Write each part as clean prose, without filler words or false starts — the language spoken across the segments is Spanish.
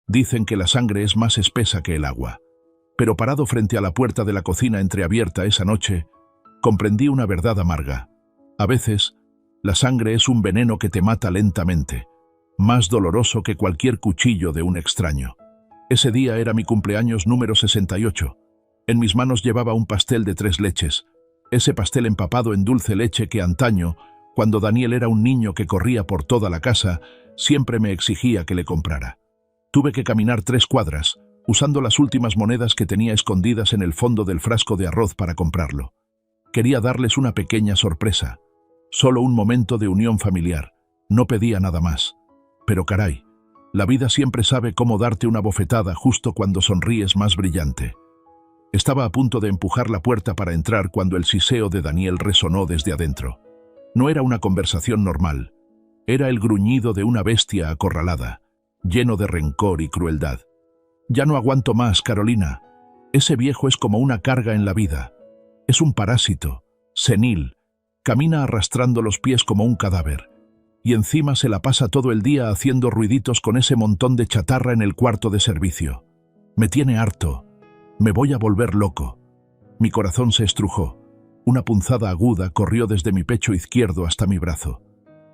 Dicen que la sangre es más espesa que el agua. Pero parado frente a la puerta de la cocina entreabierta esa noche, comprendí una verdad amarga. A veces, la sangre es un veneno que te mata lentamente, más doloroso que cualquier cuchillo de un extraño. Ese día era mi cumpleaños número 68. En mis manos llevaba un pastel de 3 leches, ese pastel empapado en dulce leche que antaño, cuando Daniel era un niño que corría por toda la casa, siempre me exigía que le comprara. Tuve que caminar 3 cuadras, usando las últimas monedas que tenía escondidas en el fondo del frasco de arroz para comprarlo. Quería darles una pequeña sorpresa, solo un momento de unión familiar, no pedía nada más. Pero caray, la vida siempre sabe cómo darte una bofetada justo cuando sonríes más brillante. Estaba a punto de empujar la puerta para entrar cuando el siseo de Daniel resonó desde adentro. No era una conversación normal, era el gruñido de una bestia acorralada, lleno de rencor y crueldad. «Ya no aguanto más, Carolina. Ese viejo es como una carga en la vida. Es un parásito, senil, camina arrastrando los pies como un cadáver. Y encima se la pasa todo el día haciendo ruiditos con ese montón de chatarra en el cuarto de servicio. Me tiene harto. Me voy a volver loco». Mi corazón se estrujó. Una punzada aguda corrió desde mi pecho izquierdo hasta mi brazo.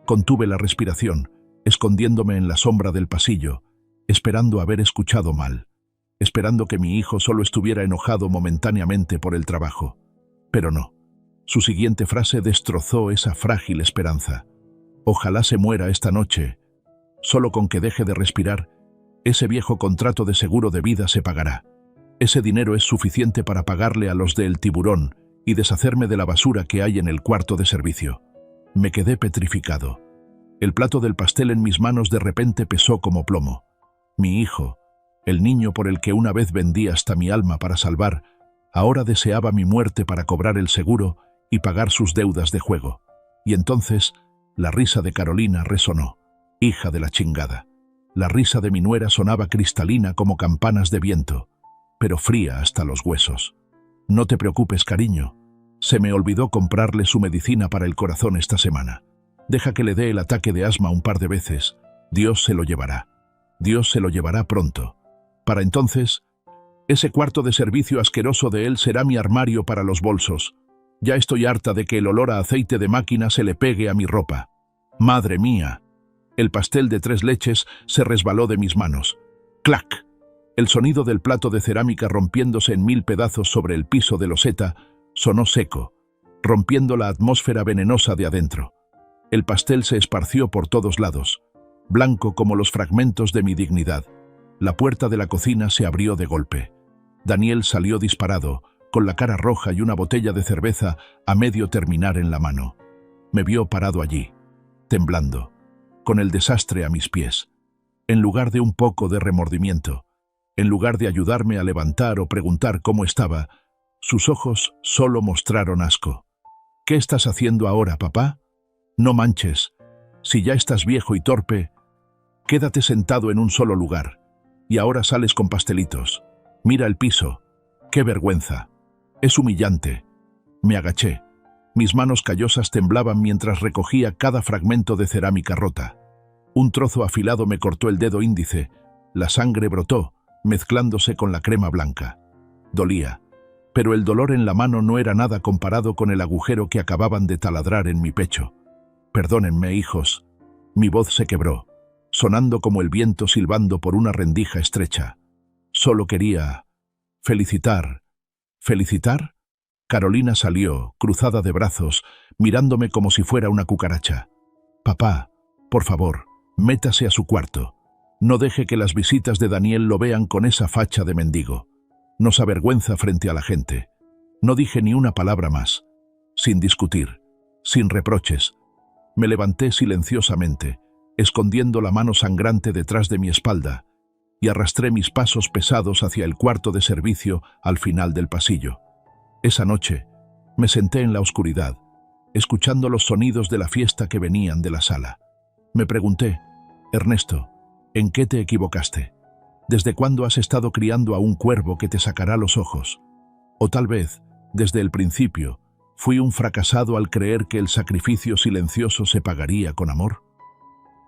Contuve la respiración, escondiéndome en la sombra del pasillo, esperando haber escuchado mal, esperando que mi hijo solo estuviera enojado momentáneamente por el trabajo. Pero no. Su siguiente frase destrozó esa frágil esperanza. «Ojalá se muera esta noche. Solo con que deje de respirar, ese viejo contrato de seguro de vida se pagará. Ese dinero es suficiente para pagarle a los del Tiburón y deshacerme de la basura que hay en el cuarto de servicio». Me quedé petrificado. El plato del pastel en mis manos de repente pesó como plomo. Mi hijo, el niño por el que una vez vendí hasta mi alma para salvar, ahora deseaba mi muerte para cobrar el seguro y pagar sus deudas de juego. Y entonces, la risa de Carolina resonó. Hija de la chingada. La risa de mi nuera sonaba cristalina como campanas de viento, pero fría hasta los huesos. «No te preocupes, cariño. Se me olvidó comprarle su medicina para el corazón esta semana. Deja que le dé el ataque de asma un par de veces. Dios se lo llevará. Dios se lo llevará pronto. Para entonces, ese cuarto de servicio asqueroso de él será mi armario para los bolsos. Ya estoy harta de que el olor a aceite de máquina se le pegue a mi ropa. ¡Madre mía!». El pastel de 3 leches se resbaló de mis manos. ¡Clac! El sonido del plato de cerámica rompiéndose en 1000 pedazos sobre el piso de loseta sonó seco, rompiendo la atmósfera venenosa de adentro. El pastel se esparció por todos lados, blanco como los fragmentos de mi dignidad. La puerta de la cocina se abrió de golpe. Daniel salió disparado, con la cara roja y una botella de cerveza a medio terminar en la mano. Me vio parado allí, temblando, con el desastre a mis pies. En lugar de un poco de remordimiento, en lugar de ayudarme a levantar o preguntar cómo estaba, sus ojos solo mostraron asco. «¿Qué estás haciendo ahora, papá? No manches. Si ya estás viejo y torpe, quédate sentado en un solo lugar. Y ahora sales con pastelitos. Mira el piso. ¡Qué vergüenza! Es humillante». Me agaché. Mis manos callosas temblaban mientras recogía cada fragmento de cerámica rota. Un trozo afilado me cortó el dedo índice. La sangre brotó, mezclándose con la crema blanca. Dolía. Pero el dolor en la mano no era nada comparado con el agujero que acababan de taladrar en mi pecho. «Perdónenme, hijos». Mi voz se quebró, sonando como el viento silbando por una rendija estrecha. «Solo quería felicitar». «¿Felicitar?». Carolina salió, cruzada de brazos, mirándome como si fuera una cucaracha. «Papá, por favor, métase a su cuarto. No deje que las visitas de Daniel lo vean con esa facha de mendigo. Nos avergüenza frente a la gente». No dije ni una palabra más. Sin discutir, sin reproches. Me levanté silenciosamente, escondiendo la mano sangrante detrás de mi espalda, y arrastré mis pasos pesados hacia el cuarto de servicio al final del pasillo. Esa noche, me senté en la oscuridad, escuchando los sonidos de la fiesta que venían de la sala. Me pregunté: «Ernesto, ¿en qué te equivocaste? ¿Desde cuándo has estado criando a un cuervo que te sacará los ojos? O tal vez, desde el principio, fui un fracasado al creer que el sacrificio silencioso se pagaría con amor».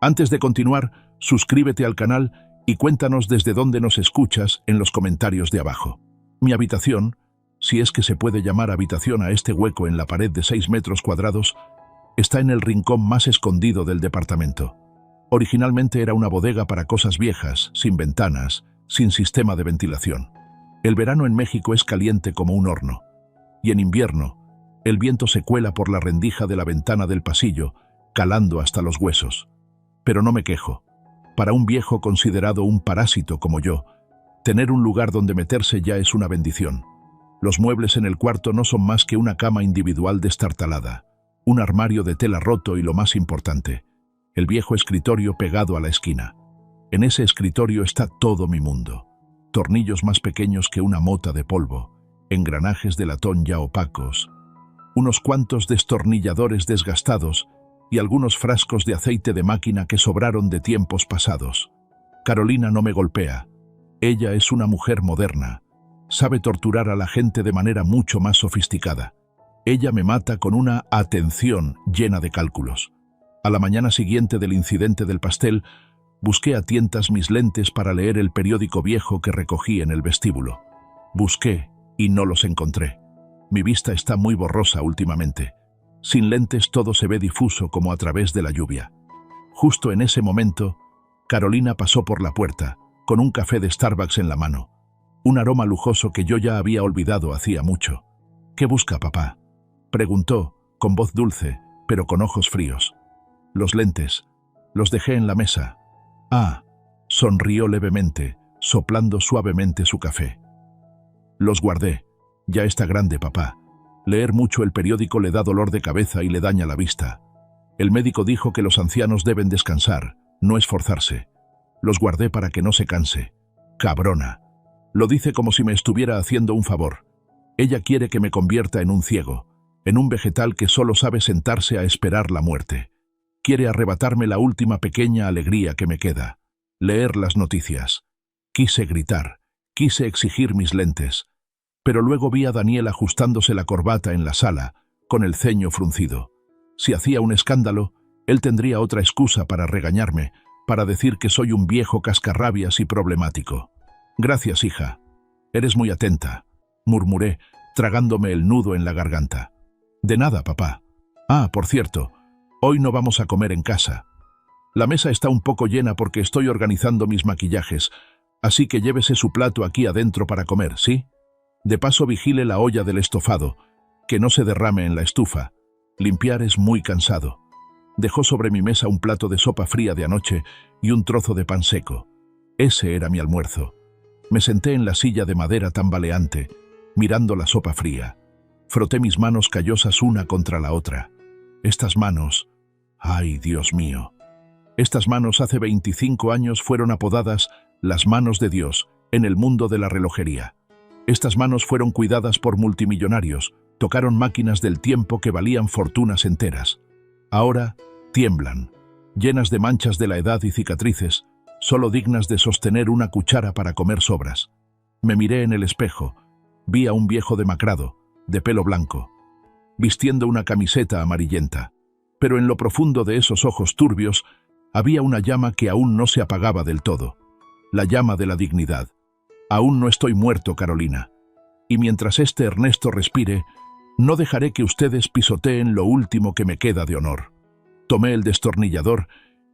Antes de continuar, suscríbete al canal Y cuéntanos desde dónde nos escuchas en los comentarios de abajo. Mi habitación, si es que se puede llamar habitación a este hueco en la pared de 6 metros cuadrados, está en el rincón más escondido del departamento. Originalmente era una bodega para cosas viejas, sin ventanas, sin sistema de ventilación. El verano en México es caliente como un horno. Y en invierno, el viento se cuela por la rendija de la ventana del pasillo, calando hasta los huesos. Pero no me quejo. Para un viejo considerado un parásito como yo, tener un lugar donde meterse ya es una bendición. Los muebles en el cuarto no son más que una cama individual destartalada, un armario de tela roto y lo más importante, el viejo escritorio pegado a la esquina. En ese escritorio está todo mi mundo. Tornillos más pequeños que una mota de polvo, engranajes de latón ya opacos, unos cuantos destornilladores desgastados y algunos frascos de aceite de máquina que sobraron de tiempos pasados. Carolina no me golpea. Ella es una mujer moderna. Sabe torturar a la gente de manera mucho más sofisticada. Ella me mata con una atención llena de cálculos. A la mañana siguiente del incidente del pastel, busqué a tientas mis lentes para leer el periódico viejo que recogí en el vestíbulo. Busqué y no los encontré. Mi vista está muy borrosa últimamente. Sin lentes todo se ve difuso como a través de la lluvia. Justo en ese momento, Carolina pasó por la puerta, con un café de Starbucks en la mano. Un aroma lujoso que yo ya había olvidado hacía mucho. ¿Qué busca, papá?, preguntó, con voz dulce, pero con ojos fríos. Los lentes. Los dejé en la mesa. Ah, sonrió levemente, soplando suavemente su café. Los guardé. Ya está grande, papá. Leer mucho el periódico le da dolor de cabeza y le daña la vista. El médico dijo que los ancianos deben descansar, no esforzarse. Los guardé para que no se canse. Cabrona. Lo dice como si me estuviera haciendo un favor. Ella quiere que me convierta en un ciego, en un vegetal que solo sabe sentarse a esperar la muerte. Quiere arrebatarme la última pequeña alegría que me queda, leer las noticias. Quise gritar, quise exigir mis lentes, pero luego vi a Daniel ajustándose la corbata en la sala, con el ceño fruncido. Si hacía un escándalo, él tendría otra excusa para regañarme, para decir que soy un viejo cascarrabias y problemático. Gracias, hija. Eres muy atenta, murmuré, tragándome el nudo en la garganta. De nada, papá. Ah, por cierto, hoy no vamos a comer en casa. La mesa está un poco llena porque estoy organizando mis maquillajes, así que llévese su plato aquí adentro para comer, ¿sí? De paso vigile la olla del estofado, que no se derrame en la estufa. Limpiar es muy cansado. Dejó sobre mi mesa un plato de sopa fría de anoche y un trozo de pan seco. Ese era mi almuerzo. Me senté en la silla de madera tambaleante, mirando la sopa fría. Froté mis manos callosas una contra la otra. Estas manos... ¡Ay, Dios mío! Estas manos hace 25 años fueron apodadas las manos de Dios en el mundo de la relojería. Estas manos fueron cuidadas por multimillonarios, tocaron máquinas del tiempo que valían fortunas enteras. Ahora tiemblan, llenas de manchas de la edad y cicatrices, solo dignas de sostener una cuchara para comer sobras. Me miré en el espejo, vi a un viejo demacrado, de pelo blanco, vistiendo una camiseta amarillenta, pero en lo profundo de esos ojos turbios había una llama que aún no se apagaba del todo, la llama de la dignidad. Aún no estoy muerto, Carolina, y mientras este Ernesto respire, no dejaré que ustedes pisoteen lo último que me queda de honor. Tomé el destornillador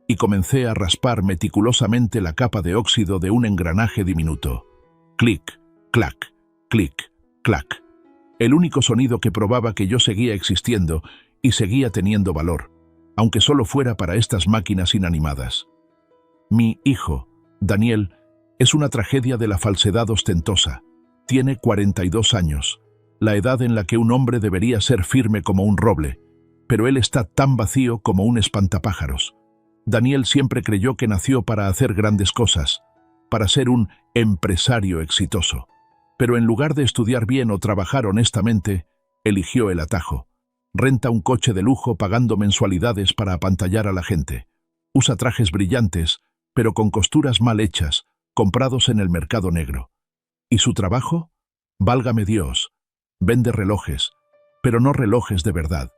y comencé a raspar meticulosamente la capa de óxido de un engranaje diminuto. Clic, clac, clic, clac. El único sonido que probaba que yo seguía existiendo y seguía teniendo valor, aunque solo fuera para estas máquinas inanimadas. Mi hijo, Daniel, es una tragedia de la falsedad ostentosa. Tiene 42 años, la edad en la que un hombre debería ser firme como un roble, pero él está tan vacío como un espantapájaros. Daniel siempre creyó que nació para hacer grandes cosas, para ser un empresario exitoso. Pero en lugar de estudiar bien o trabajar honestamente, eligió el atajo. Renta un coche de lujo pagando mensualidades para apantallar a la gente. Usa trajes brillantes, pero con costuras mal hechas, comprados en el mercado negro. ¿Y su trabajo? Válgame Dios. Vende relojes, pero no relojes de verdad.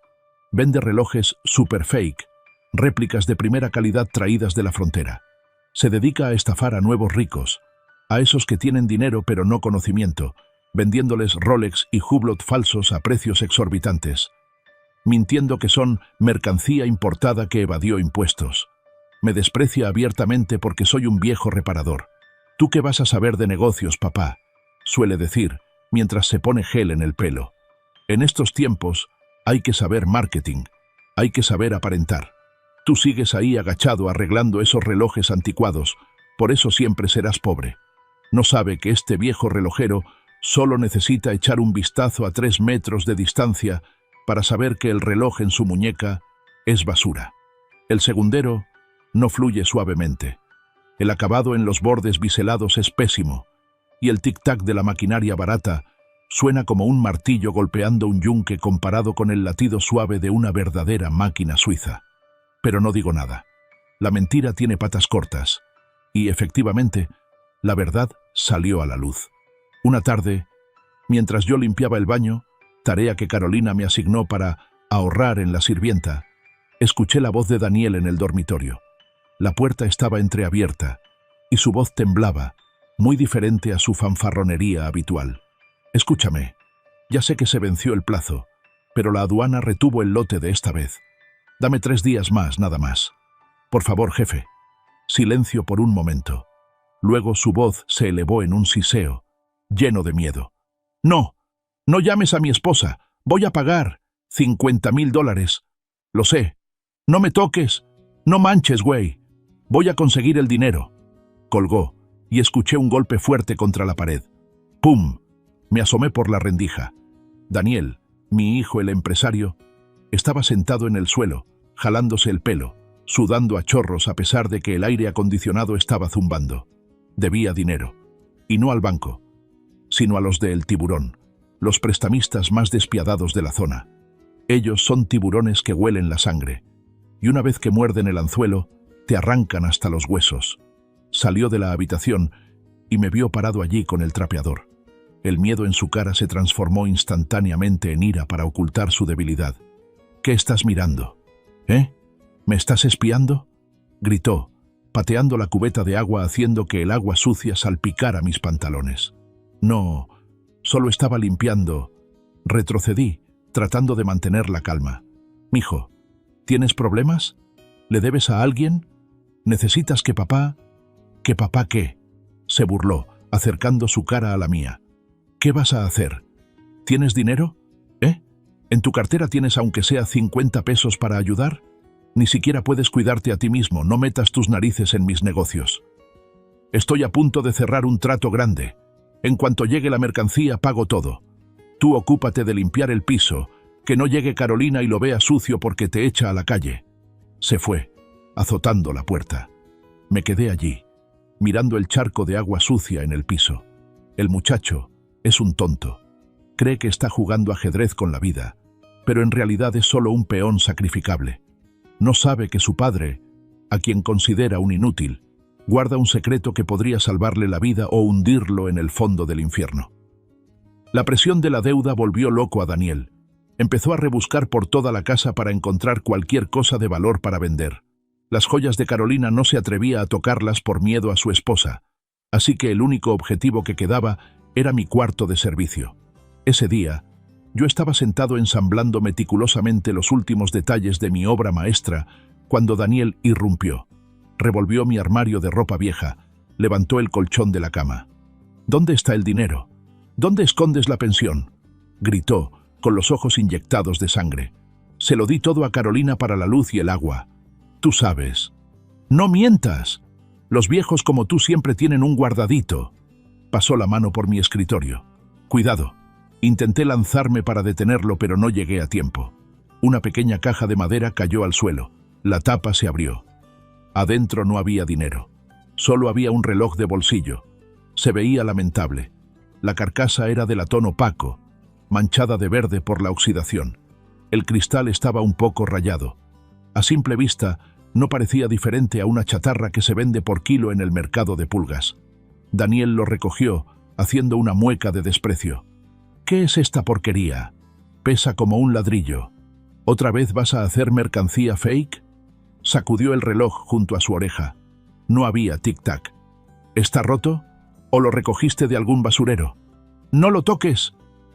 Vende relojes super fake, réplicas de primera calidad traídas de la frontera. Se dedica a estafar a nuevos ricos, a esos que tienen dinero pero no conocimiento, vendiéndoles Rolex y Hublot falsos a precios exorbitantes, mintiendo que son mercancía importada que evadió impuestos. Me desprecia abiertamente porque soy un viejo reparador. ¿Tú qué vas a saber de negocios, papá?, suele decir, mientras se pone gel en el pelo. En estos tiempos hay que saber marketing, hay que saber aparentar. Tú sigues ahí agachado arreglando esos relojes anticuados, por eso siempre serás pobre. No sabe que este viejo relojero solo necesita echar un vistazo a 3 metros de distancia para saber que el reloj en su muñeca es basura. El segundero no fluye suavemente. El acabado en los bordes biselados es pésimo, y el tic-tac de la maquinaria barata suena como un martillo golpeando un yunque comparado con el latido suave de una verdadera máquina suiza. Pero no digo nada. La mentira tiene patas cortas, y efectivamente, la verdad salió a la luz. Una tarde, mientras yo limpiaba el baño, tarea que Carolina me asignó para ahorrar en la sirvienta, escuché la voz de Daniel en el dormitorio. La puerta estaba entreabierta, y su voz temblaba, muy diferente a su fanfarronería habitual. Escúchame, ya sé que se venció el plazo, pero la aduana retuvo el lote de esta vez. Dame 3 días más, nada más. Por favor, jefe. Silencio por un momento. Luego su voz se elevó en un siseo, lleno de miedo. No, no llames a mi esposa. Voy a pagar $50,000. Lo sé. No me toques. No manches, güey. Voy a conseguir el dinero. Colgó, y escuché un golpe fuerte contra la pared. ¡Pum! Me asomé por la rendija. Daniel, mi hijo el empresario, estaba sentado en el suelo, jalándose el pelo, sudando a chorros a pesar de que el aire acondicionado estaba zumbando. Debía dinero, y no al banco, sino a los de El Tiburón, los prestamistas más despiadados de la zona. Ellos son tiburones que huelen la sangre, y una vez que muerden el anzuelo, te arrancan hasta los huesos. Salió de la habitación y me vio parado allí con el trapeador. El miedo en su cara se transformó instantáneamente en ira para ocultar su debilidad. ¿Qué estás mirando? ¿Eh? ¿Me estás espiando?, gritó, pateando la cubeta de agua haciendo que el agua sucia salpicara mis pantalones. No, solo estaba limpiando. Retrocedí, tratando de mantener la calma. Mijo, ¿tienes problemas? ¿Le debes a alguien? ¿Necesitas que papá...? ¿Que papá qué?, se burló, acercando su cara a la mía. ¿Qué vas a hacer? ¿Tienes dinero? ¿Eh? ¿En tu cartera tienes aunque sea 50 pesos para ayudar? Ni siquiera puedes cuidarte a ti mismo, no metas tus narices en mis negocios. Estoy a punto de cerrar un trato grande. En cuanto llegue la mercancía, pago todo. Tú ocúpate de limpiar el piso, que no llegue Carolina y lo vea sucio porque te echa a la calle. Se fue, azotando la puerta. Me quedé allí, mirando el charco de agua sucia en el piso. El muchacho es un tonto. Cree que está jugando ajedrez con la vida, pero en realidad es solo un peón sacrificable. No sabe que su padre, a quien considera un inútil, guarda un secreto que podría salvarle la vida o hundirlo en el fondo del infierno. La presión de la deuda volvió loco a Daniel. Empezó a rebuscar por toda la casa para encontrar cualquier cosa de valor para vender. Las joyas de Carolina no se atrevía a tocarlas por miedo a su esposa, así que el único objetivo que quedaba era mi cuarto de servicio. Ese día, yo estaba sentado ensamblando meticulosamente los últimos detalles de mi obra maestra cuando Daniel irrumpió. Revolvió mi armario de ropa vieja, levantó el colchón de la cama. ¿Dónde está el dinero? ¿Dónde escondes la pensión?, gritó, con los ojos inyectados de sangre. Se lo di todo a Carolina para la luz y el agua. Tú sabes. ¡No mientas! Los viejos como tú siempre tienen un guardadito. Pasó la mano por mi escritorio. Cuidado. Intenté lanzarme para detenerlo, pero no llegué a tiempo. Una pequeña caja de madera cayó al suelo. La tapa se abrió. Adentro no había dinero. Solo había un reloj de bolsillo. Se veía lamentable. La carcasa era de latón opaco, manchada de verde por la oxidación. El cristal estaba un poco rayado. A simple vista, no parecía diferente a una chatarra que se vende por kilo en el mercado de pulgas. Daniel lo recogió, haciendo una mueca de desprecio. ¿Qué es esta porquería? Pesa como un ladrillo. ¿Otra vez vas a hacer mercancía fake? Sacudió el reloj junto a su oreja. No había tic-tac. ¿Está roto? ¿O lo recogiste de algún basurero? ¡No lo toques!,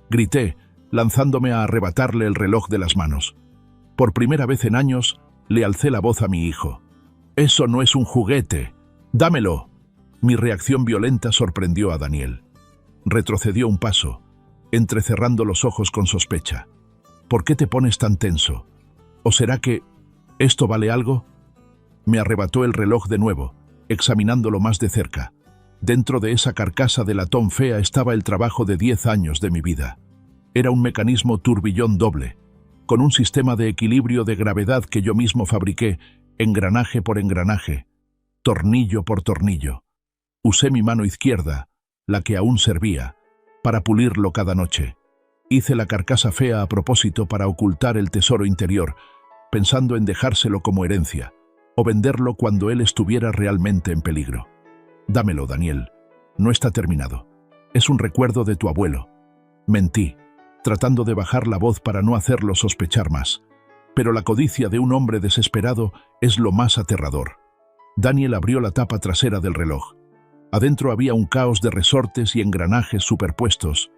grité, lanzándome a arrebatarle el reloj de las manos. Por primera vez en años, le alcé la voz a mi hijo. «Eso no es un juguete. ¡Dámelo!». Mi reacción violenta sorprendió a Daniel. Retrocedió un paso, entrecerrando los ojos con sospecha. «¿Por qué te pones tan tenso? ¿O será que esto vale algo?». Me arrebató el reloj de nuevo, examinándolo más de cerca. Dentro de esa carcasa de latón fea estaba el trabajo de 10 años de mi vida. Era un mecanismo turbillón doble, con un sistema de equilibrio de gravedad que yo mismo fabriqué, engranaje por engranaje, tornillo por tornillo. Usé mi mano izquierda, la que aún servía, para pulirlo cada noche. Hice la carcasa fea a propósito para ocultar el tesoro interior, pensando en dejárselo como herencia, o venderlo cuando él estuviera realmente en peligro. «Dámelo, Daniel. No está terminado. Es un recuerdo de tu abuelo». Mentí, tratando de bajar la voz para no hacerlo sospechar más. Pero la codicia de un hombre desesperado es lo más aterrador. Daniel abrió la tapa trasera del reloj. Adentro había un caos de resortes y engranajes superpuestos,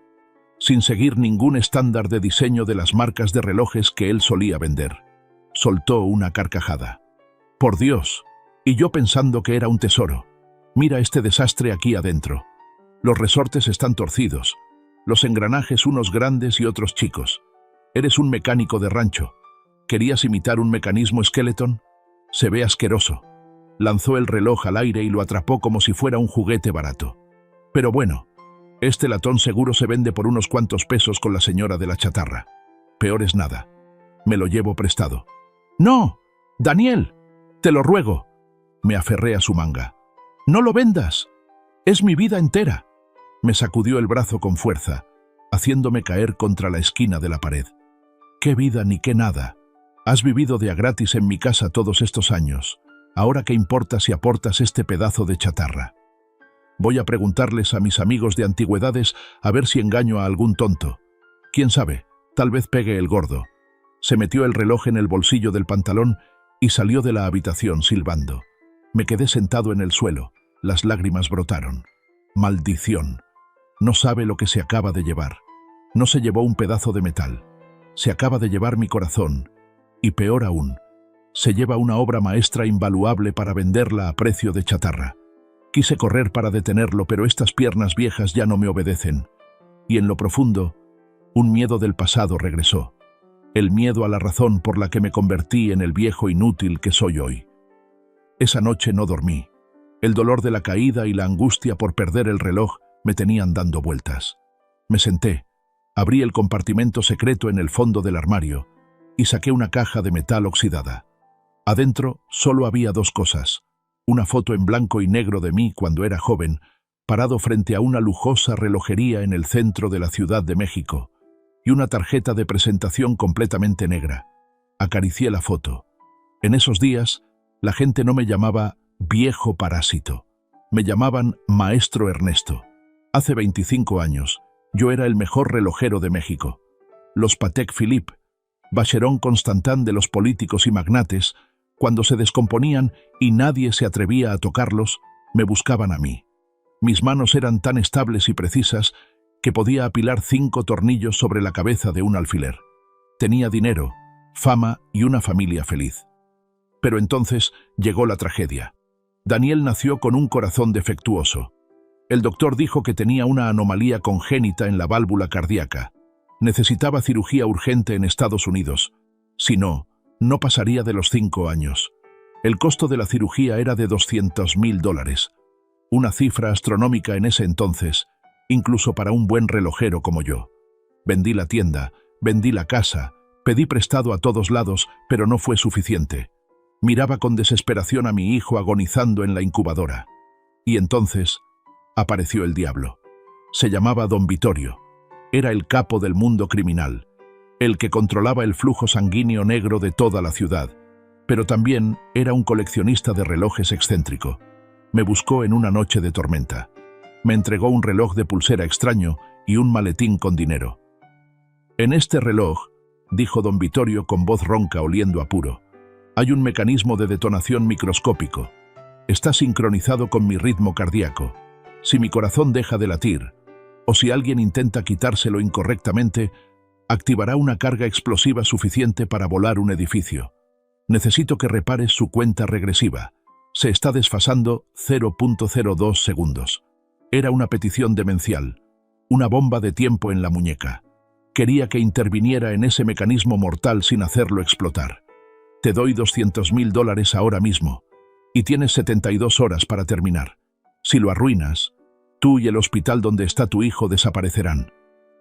sin seguir ningún estándar de diseño de las marcas de relojes que él solía vender. Soltó una carcajada. «Por Dios», y yo pensando que era un tesoro. «Mira este desastre aquí adentro. Los resortes están torcidos, los engranajes unos grandes y otros chicos. Eres un mecánico de rancho. ¿Querías imitar un mecanismo Skeleton? Se ve asqueroso». Lanzó el reloj al aire y lo atrapó como si fuera un juguete barato. «Pero bueno, este latón seguro se vende por unos cuantos pesos con la señora de la chatarra. Peor es nada. Me lo llevo prestado». «¡No! Daniel, te lo ruego». Me aferré a su manga. «No lo vendas. Es mi vida entera». Me sacudió el brazo con fuerza, haciéndome caer contra la esquina de la pared. «¿Qué vida ni qué nada? Has vivido de a gratis en mi casa todos estos años. Ahora qué importa si aportas este pedazo de chatarra. Voy a preguntarles a mis amigos de antigüedades a ver si engaño a algún tonto. Quién sabe, tal vez pegue el gordo». Se metió el reloj en el bolsillo del pantalón y salió de la habitación silbando. Me quedé sentado en el suelo. Las lágrimas brotaron. Maldición. No sabe lo que se acaba de llevar. No se llevó un pedazo de metal. Se acaba de llevar mi corazón. Y peor aún, se lleva una obra maestra invaluable para venderla a precio de chatarra. Quise correr para detenerlo, pero estas piernas viejas ya no me obedecen. Y en lo profundo, un miedo del pasado regresó. El miedo a la razón por la que me convertí en el viejo inútil que soy hoy. Esa noche no dormí. El dolor de la caída y la angustia por perder el reloj me tenían dando vueltas. Me senté, abrí el compartimento secreto en el fondo del armario y saqué una caja de metal oxidada. Adentro solo había dos cosas: una foto en blanco y negro de mí cuando era joven, parado frente a una lujosa relojería en el centro de la Ciudad de México, y una tarjeta de presentación completamente negra. Acaricié la foto. En esos días, la gente no me llamaba viejo parásito. Me llamaban Maestro Ernesto. Hace 25 años, yo era el mejor relojero de México. Los Patek Philippe, Vacheron Constantin de los políticos y magnates, cuando se descomponían y nadie se atrevía a tocarlos, me buscaban a mí. Mis manos eran tan estables y precisas que podía apilar 5 tornillos sobre la cabeza de un alfiler. Tenía dinero, fama y una familia feliz. Pero entonces llegó la tragedia. Daniel nació con un corazón defectuoso. El doctor dijo que tenía una anomalía congénita en la válvula cardíaca. Necesitaba cirugía urgente en Estados Unidos. Si no, no pasaría de los 5 años. El costo de la cirugía era de $200,000, una cifra astronómica en ese entonces, incluso para un buen relojero como yo. Vendí la tienda, vendí la casa, pedí prestado a todos lados, pero no fue suficiente. Miraba con desesperación a mi hijo agonizando en la incubadora. Y entonces apareció el diablo. Se llamaba Don Vittorio. Era el capo del mundo criminal, el que controlaba el flujo sanguíneo negro de toda la ciudad, pero también era un coleccionista de relojes excéntrico. Me buscó en una noche de tormenta. Me entregó un reloj de pulsera extraño y un maletín con dinero. «En este reloj», dijo Don Vittorio con voz ronca oliendo a puro, «hay un mecanismo de detonación microscópico. Está sincronizado con mi ritmo cardíaco. Si mi corazón deja de latir, o si alguien intenta quitárselo incorrectamente, activará una carga explosiva suficiente para volar un edificio. Necesito que repares su cuenta regresiva. Se está desfasando 0.02 segundos. Era una petición demencial, una bomba de tiempo en la muñeca. Quería que interviniera en ese mecanismo mortal sin hacerlo explotar. Te doy $200.000 ahora mismo, y tienes 72 horas para terminar. Si lo arruinas, tú y el hospital donde está tu hijo desaparecerán.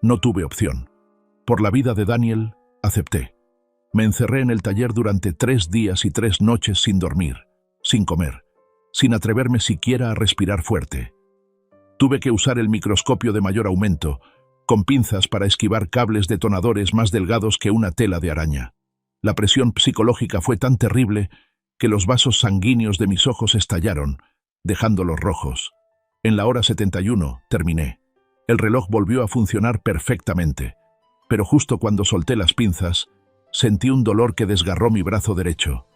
No tuve opción. Por la vida de Daniel, acepté. Me encerré en el taller durante 3 días y 3 noches sin dormir, sin comer, sin atreverme siquiera a respirar fuerte. Tuve que usar el microscopio de mayor aumento, con pinzas para esquivar cables detonadores más delgados que una tela de araña. La presión psicológica fue tan terrible que los vasos sanguíneos de mis ojos estallaron, dejándolos rojos. En la hora 71 terminé. El reloj volvió a funcionar perfectamente, pero justo cuando solté las pinzas, sentí un dolor que desgarró mi brazo derecho.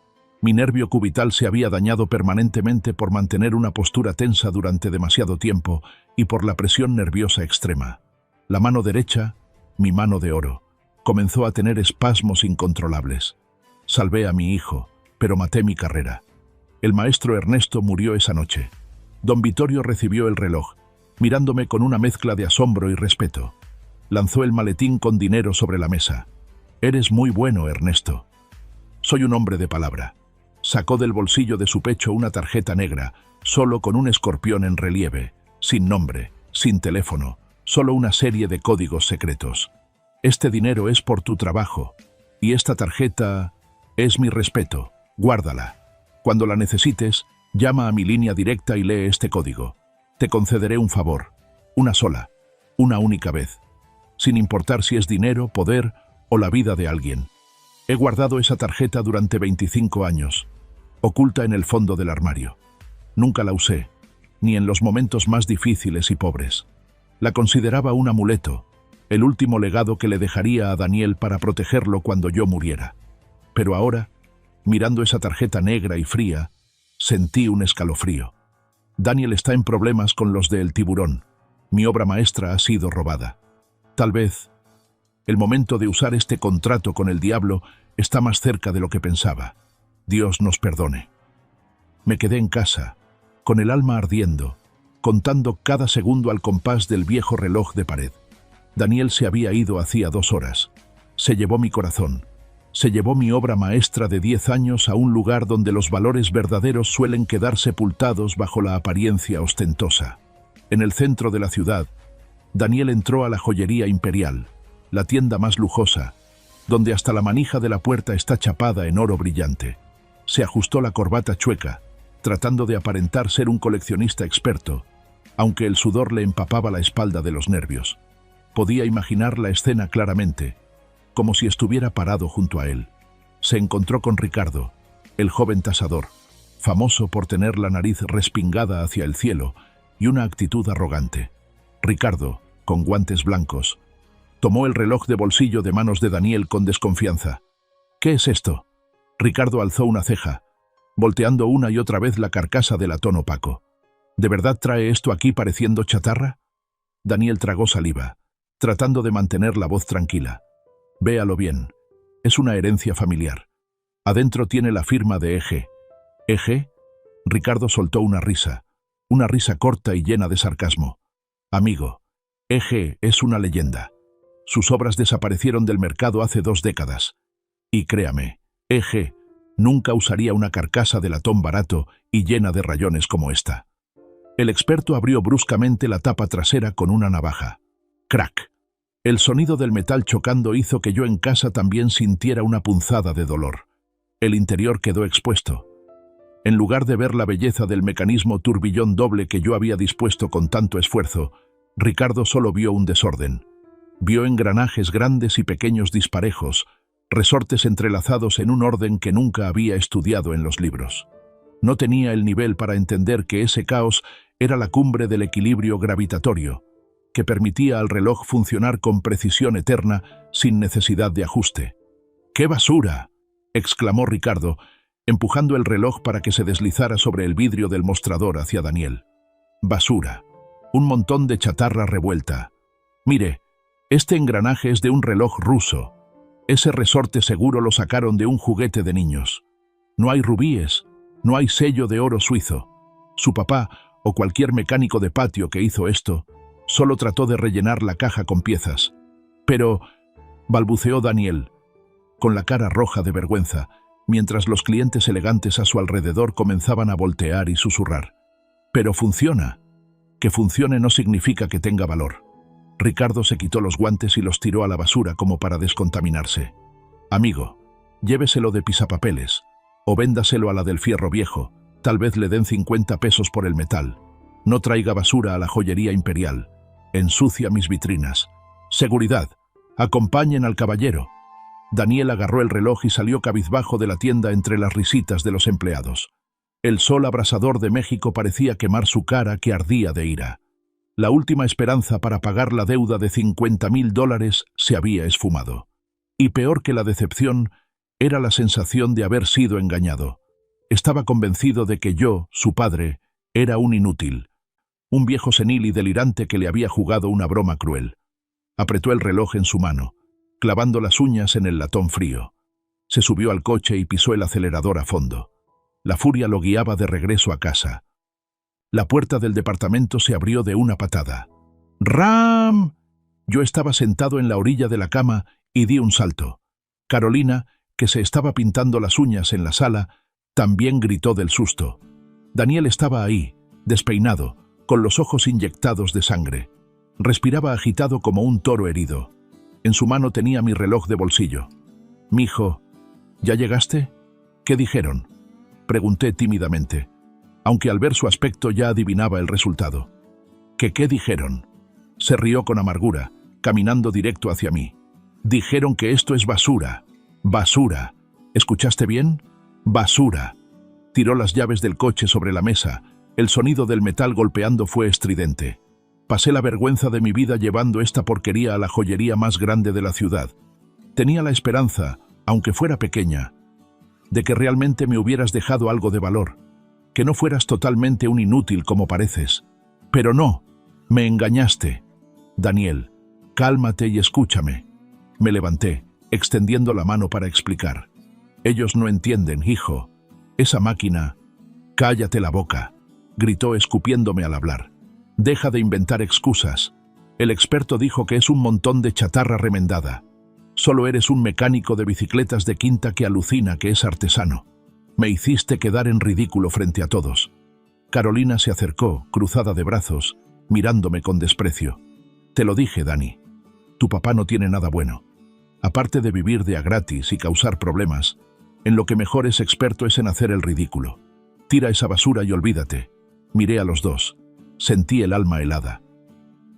Mi nervio cubital se había dañado permanentemente por mantener una postura tensa durante demasiado tiempo y por la presión nerviosa extrema. La mano derecha, mi mano de oro, comenzó a tener espasmos incontrolables. Salvé a mi hijo, pero maté mi carrera. El maestro Ernesto murió esa noche. Don Vittorio recibió el reloj, mirándome con una mezcla de asombro y respeto. Lanzó el maletín con dinero sobre la mesa. «Eres muy bueno, Ernesto». Soy un hombre de palabra. Sacó del bolsillo de su pecho una tarjeta negra, solo con un escorpión en relieve, sin nombre, sin teléfono, solo una serie de códigos secretos. «Este dinero es por tu trabajo, y esta tarjeta es mi respeto. Guárdala. Cuando la necesites, llama a mi línea directa y lee este código. Te concederé un favor, una sola, una única vez, sin importar si es dinero, poder o la vida de alguien. He guardado esa tarjeta durante 25 años, oculta en el fondo del armario. Nunca la usé, ni en los momentos más difíciles y pobres. La consideraba un amuleto, el último legado que le dejaría a Daniel para protegerlo cuando yo muriera. Pero ahora, mirando esa tarjeta negra y fría, sentí un escalofrío. Daniel está en problemas con los de El Tiburón. Mi obra maestra ha sido robada. Tal vez el momento de usar este contrato con el diablo está más cerca de lo que pensaba. Dios nos perdone. Me quedé en casa, con el alma ardiendo, contando cada segundo al compás del viejo reloj de pared. Daniel se había ido hacía 2 horas. Se llevó mi corazón. Se llevó mi obra maestra de 10 años a un lugar donde los valores verdaderos suelen quedar sepultados bajo la apariencia ostentosa. En el centro de la ciudad, Daniel entró a la joyería imperial, la tienda más lujosa, donde hasta la manija de la puerta está chapada en oro brillante. Se ajustó la corbata chueca, tratando de aparentar ser un coleccionista experto, aunque el sudor le empapaba la espalda de los nervios. Podía imaginar la escena claramente, como si estuviera parado junto a él. Se encontró con Ricardo, el joven tasador, famoso por tener la nariz respingada hacia el cielo y una actitud arrogante. Ricardo, con guantes blancos, tomó el reloj de bolsillo de manos de Daniel con desconfianza. «¿Qué es esto?» Ricardo alzó una ceja, volteando una y otra vez la carcasa de latón opaco. «¿De verdad trae esto aquí pareciendo chatarra?» Daniel tragó saliva, tratando de mantener la voz tranquila. «Véalo bien. Es una herencia familiar. Adentro tiene la firma de EG». «¿EG?» Ricardo soltó una risa corta y llena de sarcasmo. «Amigo, EG es una leyenda. Sus obras desaparecieron del mercado hace 2 décadas. Y créame, EG nunca usaría una carcasa de latón barato y llena de rayones como esta». El experto abrió bruscamente la tapa trasera con una navaja. ¡Crack! El sonido del metal chocando hizo que yo en casa también sintiera una punzada de dolor. El interior quedó expuesto. En lugar de ver la belleza del mecanismo turbillón doble que yo había dispuesto con tanto esfuerzo, Ricardo solo vio un desorden. Vio engranajes grandes y pequeños disparejos, resortes entrelazados en un orden que nunca había estudiado en los libros. No tenía el nivel para entender que ese caos era la cumbre del equilibrio gravitatorio, que permitía al reloj funcionar con precisión eterna sin necesidad de ajuste. «¡Qué basura!», exclamó Ricardo, empujando el reloj para que se deslizara sobre el vidrio del mostrador hacia Daniel. Basura. Un montón de chatarra revuelta. Mire, este engranaje es de un reloj ruso. Ese resorte seguro lo sacaron de un juguete de niños. No hay rubíes, no hay sello de oro suizo. Su papá, o cualquier mecánico de patio que hizo esto, solo trató de rellenar la caja con piezas. Pero, balbuceó Daniel, con la cara roja de vergüenza, mientras los clientes elegantes a su alrededor comenzaban a voltear y susurrar. Pero funciona. Que funcione no significa que tenga valor. Ricardo se quitó los guantes y los tiró a la basura como para descontaminarse. Amigo, lléveselo de pisapapeles, o véndaselo a la del fierro viejo, tal vez le den 50 pesos por el metal. No traiga basura a la joyería imperial. Ensucia mis vitrinas. Seguridad, acompañen al caballero. Daniel agarró el reloj y salió cabizbajo de la tienda entre las risitas de los empleados. El sol abrasador de México parecía quemar su cara que ardía de ira. La última esperanza para pagar la deuda de $50,000 se había esfumado. Y peor que la decepción, era la sensación de haber sido engañado. Estaba convencido de que yo, su padre, era un inútil, un viejo senil y delirante que le había jugado una broma cruel. Apretó el reloj en su mano, clavando las uñas en el latón frío. Se subió al coche y pisó el acelerador a fondo. La furia lo guiaba de regreso a casa. La puerta del departamento se abrió de una patada. ¡Ram! Yo estaba sentado en la orilla de la cama y di un salto. Carolina, que se estaba pintando las uñas en la sala, también gritó del susto. Daniel estaba ahí, despeinado, con los ojos inyectados de sangre. Respiraba agitado como un toro herido. En su mano tenía mi reloj de bolsillo. «Mijo, ¿ya llegaste? ¿Qué dijeron?», pregunté tímidamente, aunque al ver su aspecto ya adivinaba el resultado. ¿Qué dijeron? Se rió con amargura, caminando directo hacia mí. Dijeron que esto es basura. Basura. ¿Escuchaste bien? Basura. Tiró las llaves del coche sobre la mesa. El sonido del metal golpeando fue estridente. Pasé la vergüenza de mi vida llevando esta porquería a la joyería más grande de la ciudad. Tenía la esperanza, aunque fuera pequeña, de que realmente me hubieras dejado algo de valor, que no fueras totalmente un inútil como pareces. Pero no, me engañaste. Daniel, cálmate y escúchame. Me levanté, extendiendo la mano para explicar. Ellos no entienden, hijo. Esa máquina... Cállate la boca, gritó escupiéndome al hablar. Deja de inventar excusas. El experto dijo que es un montón de chatarra remendada. Solo eres un mecánico de bicicletas de quinta que alucina que es artesano. Me hiciste quedar en ridículo frente a todos. Carolina se acercó, cruzada de brazos, mirándome con desprecio. Te lo dije, Dani. Tu papá no tiene nada bueno. Aparte de vivir de a gratis y causar problemas, en lo que mejor es experto es en hacer el ridículo. Tira esa basura y olvídate. Miré a los dos. Sentí el alma helada.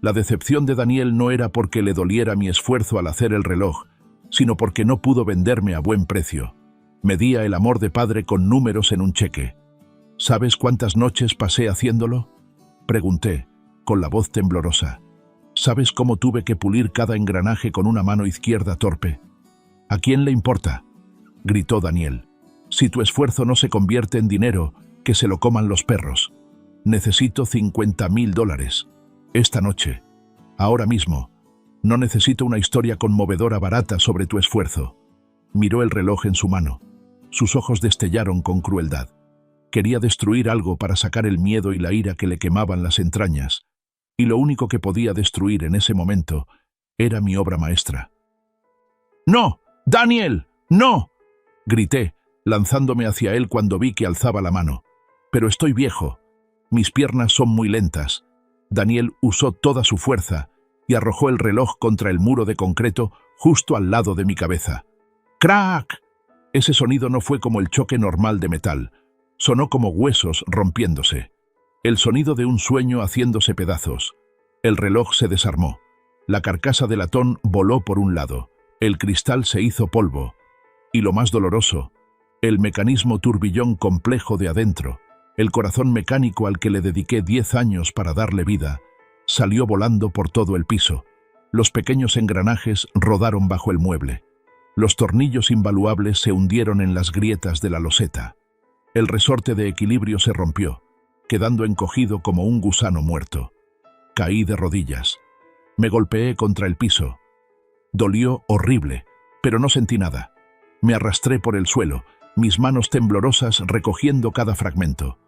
La decepción de Daniel no era porque le doliera mi esfuerzo al hacer el reloj, sino porque no pudo venderme a buen precio. Medía el amor de padre con números en un cheque. ¿Sabes cuántas noches pasé haciéndolo?, pregunté, con la voz temblorosa. ¿Sabes cómo tuve que pulir cada engranaje con una mano izquierda torpe? ¿A quién le importa?, gritó Daniel. Si tu esfuerzo no se convierte en dinero, que se lo coman los perros. Necesito $50,000. Esta noche. Ahora mismo. No necesito una historia conmovedora barata sobre tu esfuerzo. Miró el reloj en su mano. Sus ojos destellaron con crueldad. Quería destruir algo para sacar el miedo y la ira que le quemaban las entrañas, y lo único que podía destruir en ese momento era mi obra maestra. ¡No! ¡Daniel! ¡No!, grité, lanzándome hacia él cuando vi que alzaba la mano. Pero estoy viejo. Mis piernas son muy lentas. Daniel usó toda su fuerza y arrojó el reloj contra el muro de concreto justo al lado de mi cabeza. ¡Crack! Ese sonido no fue como el choque normal de metal. Sonó como huesos rompiéndose. El sonido de un sueño haciéndose pedazos. El reloj se desarmó. La carcasa de latón voló por un lado. El cristal se hizo polvo. Y lo más doloroso, el mecanismo turbillón complejo de adentro, el corazón mecánico al que le dediqué 10 años para darle vida, salió volando por todo el piso. Los pequeños engranajes rodaron bajo el mueble. Los tornillos invaluables se hundieron en las grietas de la loseta. El resorte de equilibrio se rompió, quedando encogido como un gusano muerto. Caí de rodillas. Me golpeé contra el piso. Dolió horrible, pero no sentí nada. Me arrastré por el suelo, mis manos temblorosas recogiendo cada fragmento.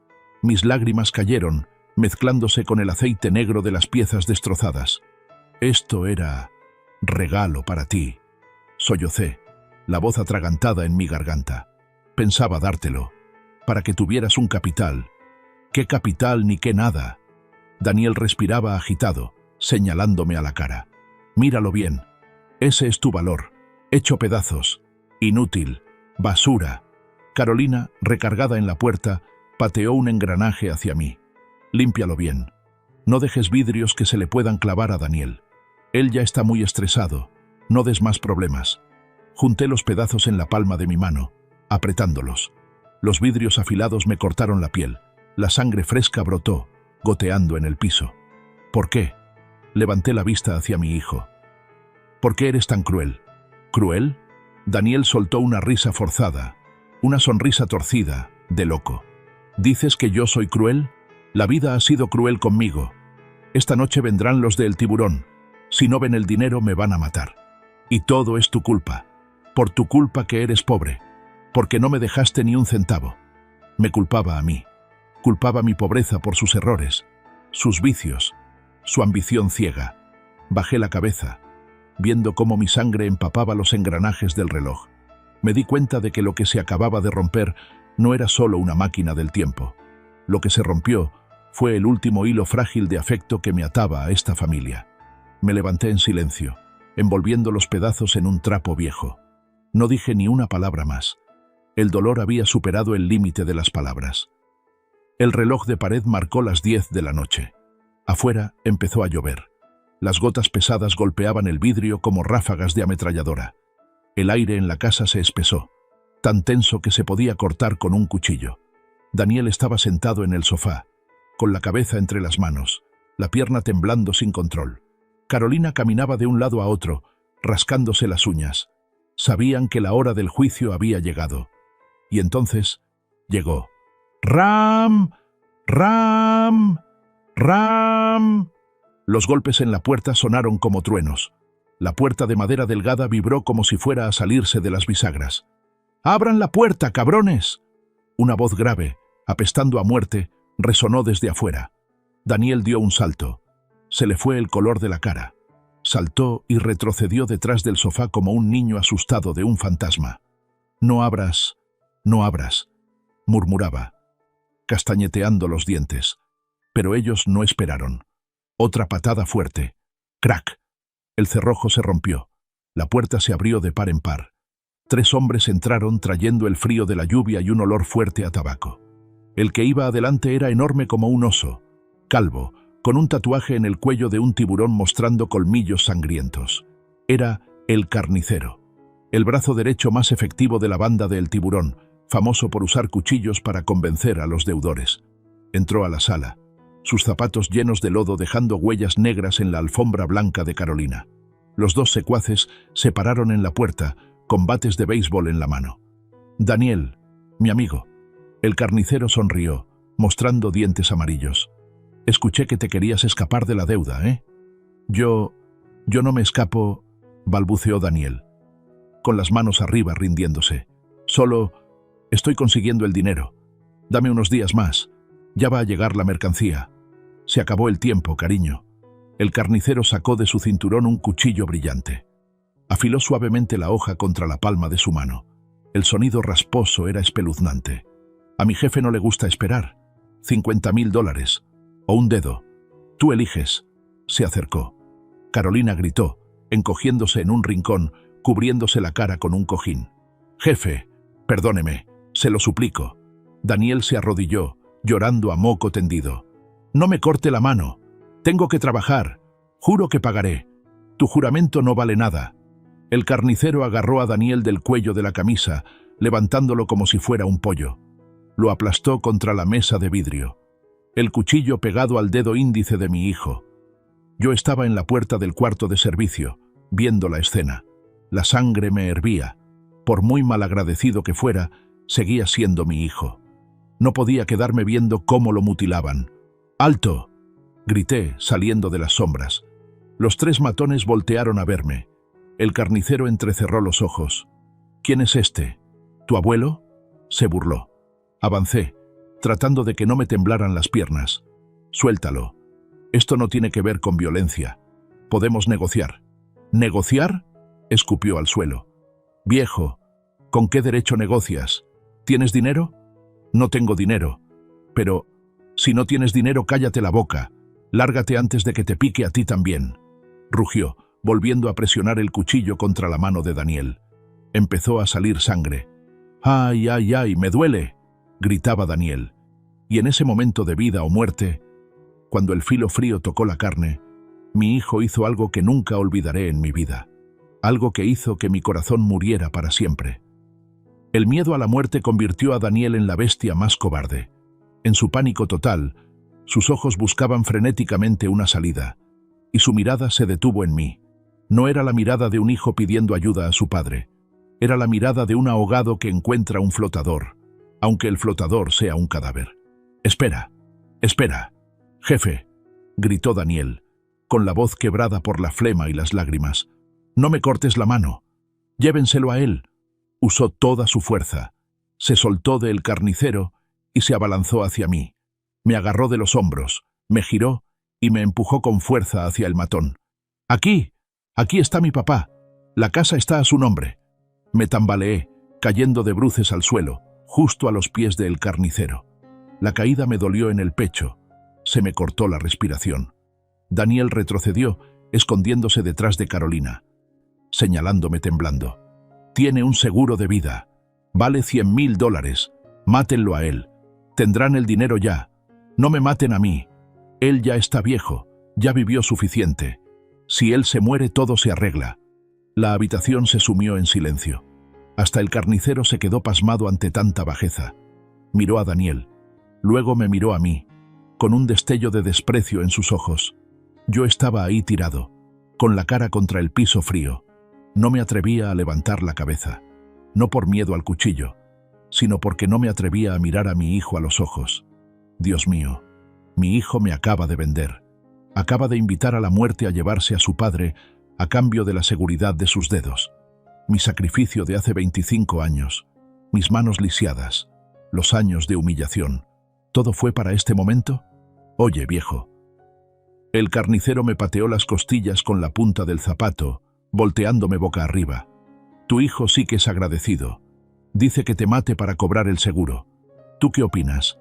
Mis lágrimas cayeron, mezclándose con el aceite negro de las piezas destrozadas. Esto era regalo para ti. Sollocé, la voz atragantada en mi garganta. Pensaba dártelo, para que tuvieras un capital. ¿Qué capital ni qué nada? Daniel respiraba agitado, señalándome a la cara. Míralo bien. Ese es tu valor. Hecho pedazos. Inútil. Basura. Carolina, recargada en la puerta, pateó un engranaje hacia mí. Límpialo bien. No dejes vidrios que se le puedan clavar a Daniel. Él ya está muy estresado. No des más problemas. Junté los pedazos en la palma de mi mano, apretándolos. Los vidrios afilados me cortaron la piel. La sangre fresca brotó, goteando en el piso. ¿Por qué? Levanté la vista hacia mi hijo. ¿Por qué eres tan cruel? ¿Cruel? Daniel soltó una risa forzada, una sonrisa torcida, de loco. ¿Dices que yo soy cruel? La vida ha sido cruel conmigo. Esta noche vendrán los del tiburón. Si no ven el dinero me van a matar. Y todo es tu culpa. Por tu culpa que eres pobre. Porque no me dejaste ni un centavo. Me culpaba a mí. Culpaba mi pobreza por sus errores, sus vicios, su ambición ciega. Bajé la cabeza, viendo cómo mi sangre empapaba los engranajes del reloj. Me di cuenta de que lo que se acababa de romper no era solo una máquina del tiempo. Lo que se rompió fue el último hilo frágil de afecto que me ataba a esta familia. Me levanté en silencio, envolviendo los pedazos en un trapo viejo. No dije ni una palabra más. El dolor había superado el límite de las palabras. El reloj de pared marcó las 10 de la noche. Afuera empezó a llover. Las gotas pesadas golpeaban el vidrio como ráfagas de ametralladora. El aire en la casa se espesó, tan tenso que se podía cortar con un cuchillo. Daniel estaba sentado en el sofá, con la cabeza entre las manos, la pierna temblando sin control. Carolina caminaba de un lado a otro, rascándose las uñas. Sabían que la hora del juicio había llegado. Y entonces llegó. ¡Ram! ¡Ram! ¡Ram! Los golpes en la puerta sonaron como truenos. La puerta de madera delgada vibró como si fuera a salirse de las bisagras. ¡Abran la puerta, cabrones! Una voz grave, apestando a muerte, resonó desde afuera. Daniel dio un salto. Se le fue el color de la cara. Saltó y retrocedió detrás del sofá como un niño asustado de un fantasma. «No abras, no abras», murmuraba, castañeteando los dientes. Pero ellos no esperaron. Otra patada fuerte. ¡Crack! El cerrojo se rompió. La puerta se abrió de par en par. 3 hombres entraron trayendo el frío de la lluvia y un olor fuerte a tabaco. El que iba adelante era enorme como un oso, calvo, con un tatuaje en el cuello de un tiburón mostrando colmillos sangrientos. Era el Carnicero, el brazo derecho más efectivo de la banda de El Tiburón, famoso por usar cuchillos para convencer a los deudores. Entró a la sala, sus zapatos llenos de lodo dejando huellas negras en la alfombra blanca de Carolina. Los 2 secuaces se pararon en la puerta, con bates de béisbol en la mano. «Daniel, mi amigo». El Carnicero sonrió, mostrando dientes amarillos. «Escuché que te querías escapar de la deuda, ¿eh?» Yo no me escapo», balbuceó Daniel, con las manos arriba rindiéndose. «Solo estoy consiguiendo el dinero. Dame unos días más. Ya va a llegar la mercancía. Se acabó el tiempo, cariño». El Carnicero sacó de su cinturón un cuchillo brillante. Afiló suavemente la hoja contra la palma de su mano. El sonido rasposo era espeluznante. «A mi jefe no le gusta esperar. $50.000. O un dedo. Tú eliges». Se acercó. Carolina gritó, encogiéndose en un rincón, cubriéndose la cara con un cojín. «Jefe, perdóneme, se lo suplico». Daniel se arrodilló, llorando a moco tendido. «No me corte la mano. Tengo que trabajar. Juro que pagaré. Tu juramento no vale nada». El Carnicero agarró a Daniel del cuello de la camisa, levantándolo como si fuera un pollo. Lo aplastó contra la mesa de vidrio. El cuchillo pegado al dedo índice de mi hijo. Yo estaba en la puerta del cuarto de servicio, viendo la escena. La sangre me hervía. Por muy malagradecido que fuera, seguía siendo mi hijo. No podía quedarme viendo cómo lo mutilaban. ¡Alto!, grité, saliendo de las sombras. Los 3 matones voltearon a verme. El carnicero entrecerró los ojos. ¿Quién es este? ¿Tu abuelo?, se burló. Avancé, tratando de que no me temblaran las piernas. Suéltalo. Esto no tiene que ver con violencia. Podemos negociar. ¿Negociar?, escupió al suelo. Viejo, ¿con qué derecho negocias? ¿Tienes dinero? No tengo dinero. Pero, si no tienes dinero, cállate la boca. Lárgate antes de que te pique a ti también. Rugió, volviendo a presionar el cuchillo contra la mano de Daniel. Empezó a salir sangre. ¡Ay, ay, ay, me duele!, gritaba Daniel. Y en ese momento de vida o muerte, cuando el filo frío tocó la carne, mi hijo hizo algo que nunca olvidaré en mi vida. Algo que hizo que mi corazón muriera para siempre. El miedo a la muerte convirtió a Daniel en la bestia más cobarde. En su pánico total, sus ojos buscaban frenéticamente una salida, y su mirada se detuvo en mí. No era la mirada de un hijo pidiendo ayuda a su padre. Era la mirada de un ahogado que encuentra un flotador, aunque el flotador sea un cadáver. «Espera, espera, jefe», gritó Daniel, con la voz quebrada por la flema y las lágrimas. «No me cortes la mano. Llévenselo a él». Usó toda su fuerza. Se soltó del carnicero y se abalanzó hacia mí. Me agarró de los hombros, me giró y me empujó con fuerza hacia el matón. «Aquí, aquí está mi papá. La casa está a su nombre». Me tambaleé, cayendo de bruces al suelo, justo a los pies del carnicero. La caída me dolió en el pecho. Se me cortó la respiración. Daniel retrocedió, escondiéndose detrás de Carolina, señalándome temblando. «Tiene un seguro de vida. Vale $100,000. Mátenlo a él. Tendrán el dinero ya. No me maten a mí. Él ya está viejo. Ya vivió suficiente. Si él se muere, todo se arregla». La habitación se sumió en silencio. Hasta el carnicero se quedó pasmado ante tanta bajeza. Miró a Daniel. Luego me miró a mí, con un destello de desprecio en sus ojos. Yo estaba ahí tirado, con la cara contra el piso frío. No me atrevía a levantar la cabeza. No por miedo al cuchillo, sino porque no me atrevía a mirar a mi hijo a los ojos. Dios mío, mi hijo me acaba de vender. Acaba de invitar a la muerte a llevarse a su padre a cambio de la seguridad de sus dedos. Mi sacrificio de hace 25 años, mis manos lisiadas, los años de humillación. ¿Todo fue para este momento? Oye, viejo. El carnicero me pateó las costillas con la punta del zapato, volteándome boca arriba. Tu hijo sí que es agradecido. Dice que te mate para cobrar el seguro. ¿Tú qué opinas?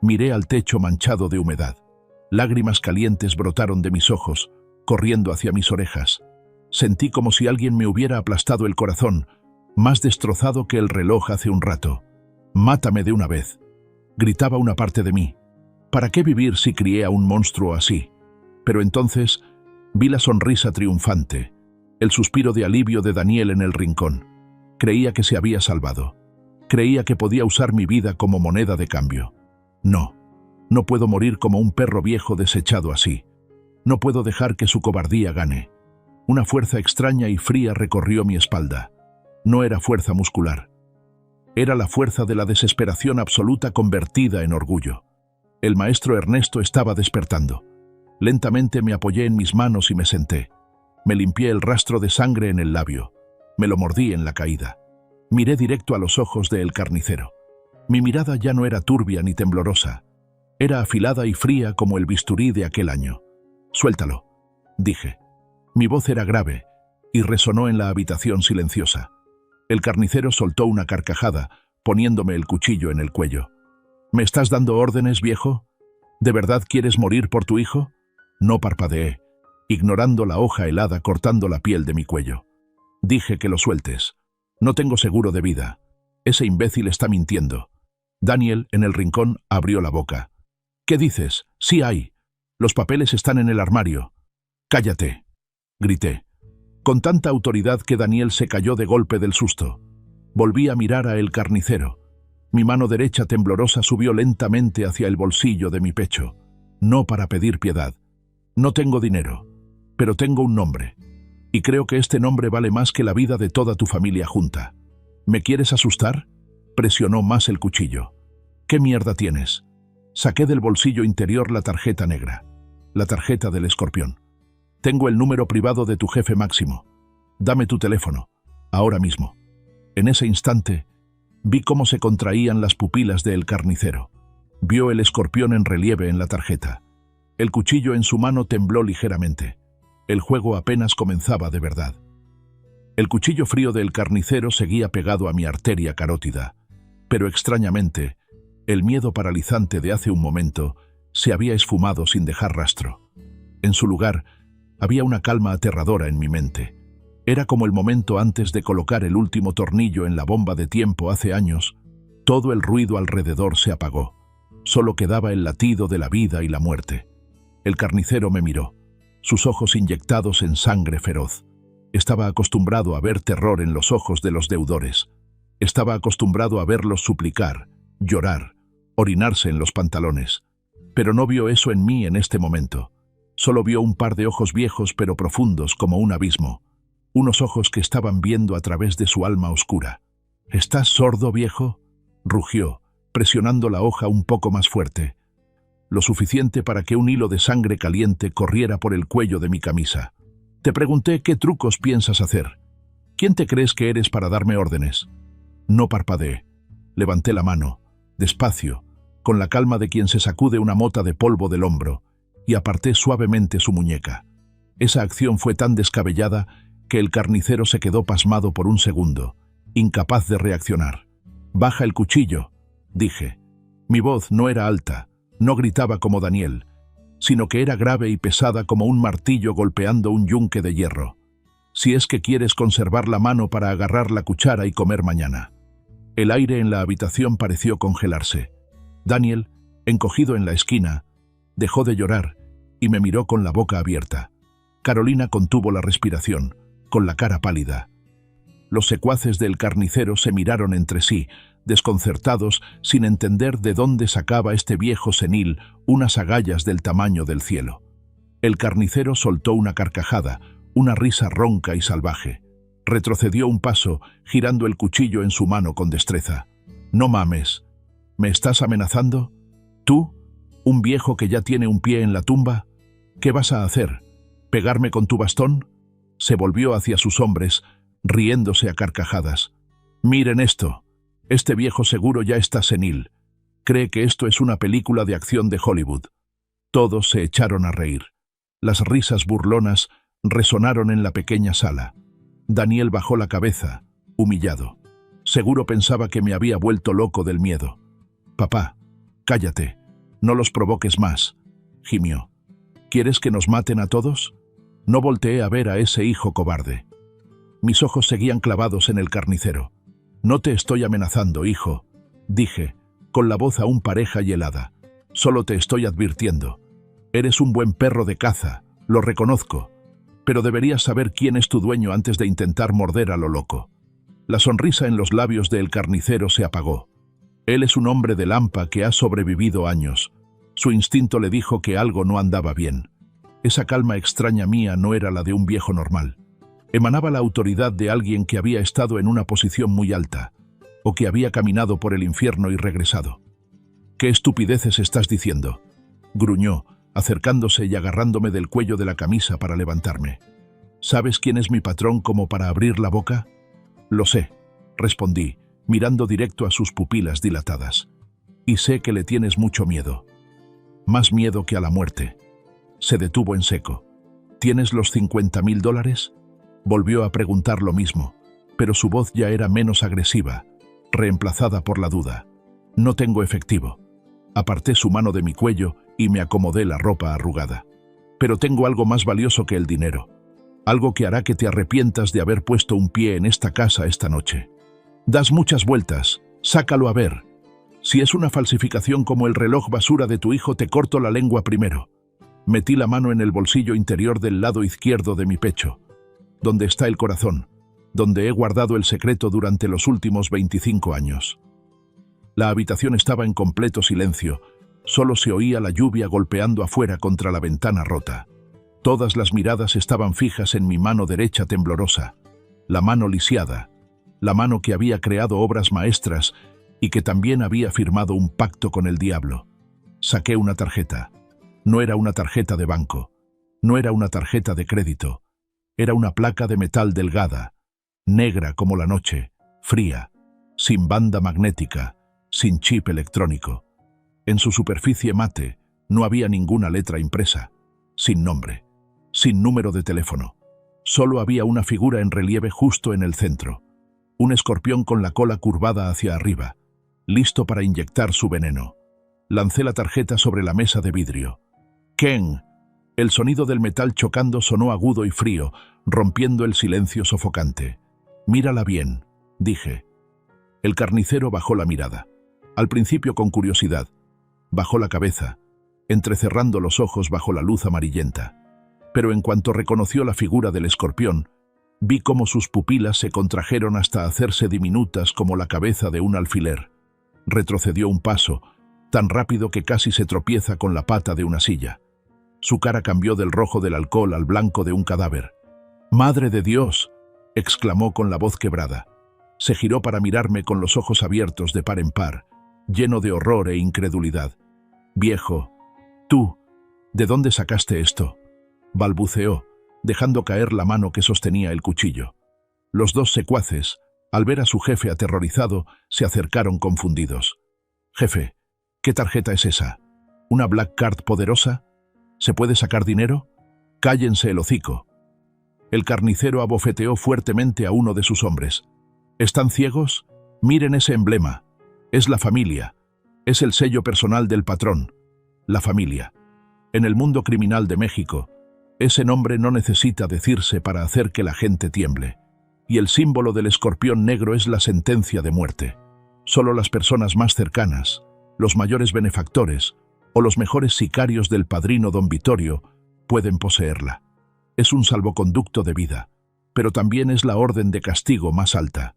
Miré al techo manchado de humedad. Lágrimas calientes brotaron de mis ojos, corriendo hacia mis orejas. Sentí como si alguien me hubiera aplastado el corazón, más destrozado que el reloj hace un rato. «Mátame de una vez», gritaba una parte de mí. ¿Para qué vivir si crié a un monstruo así? Pero entonces vi la sonrisa triunfante, el suspiro de alivio de Daniel en el rincón. Creía que se había salvado. Creía que podía usar mi vida como moneda de cambio. No, no puedo morir como un perro viejo desechado así. No puedo dejar que su cobardía gane. Una fuerza extraña y fría recorrió mi espalda. No era fuerza muscular. Era la fuerza de la desesperación absoluta convertida en orgullo. El maestro Ernesto estaba despertando. Lentamente me apoyé en mis manos y me senté. Me limpié el rastro de sangre en el labio. Me lo mordí en la caída. Miré directo a los ojos del carnicero. Mi mirada ya no era turbia ni temblorosa. Era afilada y fría como el bisturí de aquel año. «Suéltalo», dije. Mi voz era grave y resonó en la habitación silenciosa. El carnicero soltó una carcajada, poniéndome el cuchillo en el cuello. «¿Me estás dando órdenes, viejo? ¿De verdad quieres morir por tu hijo?» No parpadeé, ignorando la hoja helada cortando la piel de mi cuello. Dije que lo sueltes. No tengo seguro de vida. Ese imbécil está mintiendo. Daniel, en el rincón, abrió la boca. «¿Qué dices? Sí hay. Los papeles están en el armario». «Cállate», grité, con tanta autoridad que Daniel se cayó de golpe del susto. Volví a mirar a el carnicero. Mi mano derecha temblorosa subió lentamente hacia el bolsillo de mi pecho. No para pedir piedad. No tengo dinero, pero tengo un nombre. Y creo que este nombre vale más que la vida de toda tu familia junta. ¿Me quieres asustar? Presionó más el cuchillo. ¿Qué mierda tienes? Saqué del bolsillo interior la tarjeta negra. La tarjeta del escorpión. Tengo el número privado de tu jefe máximo. Dame tu teléfono. Ahora mismo. En ese instante, vi cómo se contraían las pupilas del carnicero. Vio el escorpión en relieve en la tarjeta. El cuchillo en su mano tembló ligeramente. El juego apenas comenzaba de verdad. El cuchillo frío del carnicero seguía pegado a mi arteria carótida, pero extrañamente, el miedo paralizante de hace un momento se había esfumado sin dejar rastro. En su lugar, había una calma aterradora en mi mente. Era como el momento antes de colocar el último tornillo en la bomba de tiempo hace años. Todo el ruido alrededor se apagó. Solo quedaba el latido de la vida y la muerte. El carnicero me miró, sus ojos inyectados en sangre feroz. Estaba acostumbrado a ver terror en los ojos de los deudores. Estaba acostumbrado a verlos suplicar, llorar, orinarse en los pantalones. Pero no vio eso en mí en este momento. Solo vio un par de ojos viejos pero profundos como un abismo. Unos ojos que estaban viendo a través de su alma oscura. ¿Estás sordo, viejo?, rugió, presionando la hoja un poco más fuerte. Lo suficiente para que un hilo de sangre caliente corriera por el cuello de mi camisa. Te pregunté qué trucos piensas hacer. ¿Quién te crees que eres para darme órdenes? No parpadeé. Levanté la mano, despacio, con la calma de quien se sacude una mota de polvo del hombro, y aparté suavemente su muñeca. Esa acción fue tan descabellada que el carnicero se quedó pasmado por un segundo, incapaz de reaccionar. «Baja el cuchillo», dije. Mi voz no era alta, no gritaba como Daniel, sino que era grave y pesada como un martillo golpeando un yunque de hierro. «Si es que quieres conservar la mano para agarrar la cuchara y comer mañana». El aire en la habitación pareció congelarse. Daniel, encogido en la esquina, dejó de llorar y me miró con la boca abierta. Carolina contuvo la respiración, con la cara pálida. Los secuaces del carnicero se miraron entre sí, desconcertados, sin entender de dónde sacaba este viejo senil unas agallas del tamaño del cielo. El carnicero soltó una carcajada, una risa ronca y salvaje. Retrocedió un paso, girando el cuchillo en su mano con destreza. «No mames. ¿Me estás amenazando? ¿Tú? ¿Un viejo que ya tiene un pie en la tumba? ¿Qué vas a hacer? ¿Pegarme con tu bastón?» Se volvió hacia sus hombres, riéndose a carcajadas. «Miren esto. Este viejo seguro ya está senil. Cree que esto es una película de acción de Hollywood». Todos se echaron a reír. Las risas burlonas resonaron en la pequeña sala. Daniel bajó la cabeza, humillado. Seguro pensaba que me había vuelto loco del miedo. «Papá, cállate. No los provoques más», gimió. «¿Quieres que nos maten a todos?» No volteé a ver a ese hijo cobarde. Mis ojos seguían clavados en el carnicero. «No te estoy amenazando, hijo», dije, con la voz aún pareja y helada. «Solo te estoy advirtiendo. Eres un buen perro de caza, lo reconozco, pero deberías saber quién es tu dueño antes de intentar morder a lo loco». La sonrisa en los labios del carnicero se apagó. Él es un hombre de Lampa que ha sobrevivido años. Su instinto le dijo que algo no andaba bien. Esa calma extraña mía no era la de un viejo normal. Emanaba la autoridad de alguien que había estado en una posición muy alta, o que había caminado por el infierno y regresado. «¿Qué estupideces estás diciendo?», gruñó, acercándose y agarrándome del cuello de la camisa para levantarme. «¿Sabes quién es mi patrón como para abrir la boca?» «Lo sé», respondí, mirando directo a sus pupilas dilatadas. «Y sé que le tienes mucho miedo. Más miedo que a la muerte». Se detuvo en seco. «¿Tienes los $50.000?» Volvió a preguntar lo mismo, pero su voz ya era menos agresiva, reemplazada por la duda. «No tengo efectivo». Aparté su mano de mi cuello y me acomodé la ropa arrugada. «Pero tengo algo más valioso que el dinero. Algo que hará que te arrepientas de haber puesto un pie en esta casa esta noche. Das muchas vueltas, sácalo a ver. Si es una falsificación como el reloj basura de tu hijo, te corto la lengua primero». Metí la mano en el bolsillo interior del lado izquierdo de mi pecho, donde está el corazón, donde he guardado el secreto durante los últimos 25 años. La habitación estaba en completo silencio, solo se oía la lluvia golpeando afuera contra la ventana rota. Todas las miradas estaban fijas en mi mano derecha temblorosa, la mano lisiada, la mano que había creado obras maestras y que también había firmado un pacto con el diablo. Saqué una tarjeta. No era una tarjeta de banco, no era una tarjeta de crédito, era una placa de metal delgada, negra como la noche, fría, sin banda magnética, sin chip electrónico. En su superficie mate no había ninguna letra impresa, sin nombre, sin número de teléfono. Solo había una figura en relieve justo en el centro, un escorpión con la cola curvada hacia arriba, listo para inyectar su veneno. Lancé la tarjeta sobre la mesa de vidrio. «Ken». El sonido del metal chocando sonó agudo y frío, rompiendo el silencio sofocante. «Mírala bien», dije. El carnicero bajó la mirada, al principio con curiosidad. Bajó la cabeza, entrecerrando los ojos bajo la luz amarillenta. Pero en cuanto reconoció la figura del escorpión, vi cómo sus pupilas se contrajeron hasta hacerse diminutas como la cabeza de un alfiler. Retrocedió un paso, tan rápido que casi se tropieza con la pata de una silla. Su cara cambió del rojo del alcohol al blanco de un cadáver. «¡Madre de Dios!», exclamó con la voz quebrada. Se giró para mirarme con los ojos abiertos de par en par, lleno de horror e incredulidad. «Viejo, tú, ¿de dónde sacaste esto?», balbuceó, dejando caer la mano que sostenía el cuchillo. Los dos secuaces, al ver a su jefe aterrorizado, se acercaron confundidos. «Jefe, ¿qué tarjeta es esa? ¿Una Black Card poderosa? ¿Se puede sacar dinero? Cállense el hocico». El carnicero abofeteó fuertemente a uno de sus hombres. «¿Están ciegos? Miren ese emblema. Es la familia. Es el sello personal del patrón. La familia. En el mundo criminal de México, ese nombre no necesita decirse para hacer que la gente tiemble. Y el símbolo del escorpión negro es la sentencia de muerte. Solo las personas más cercanas, los mayores benefactores o los mejores sicarios del padrino don Vittorio pueden poseerla. Es un salvoconducto de vida, pero también es la orden de castigo más alta.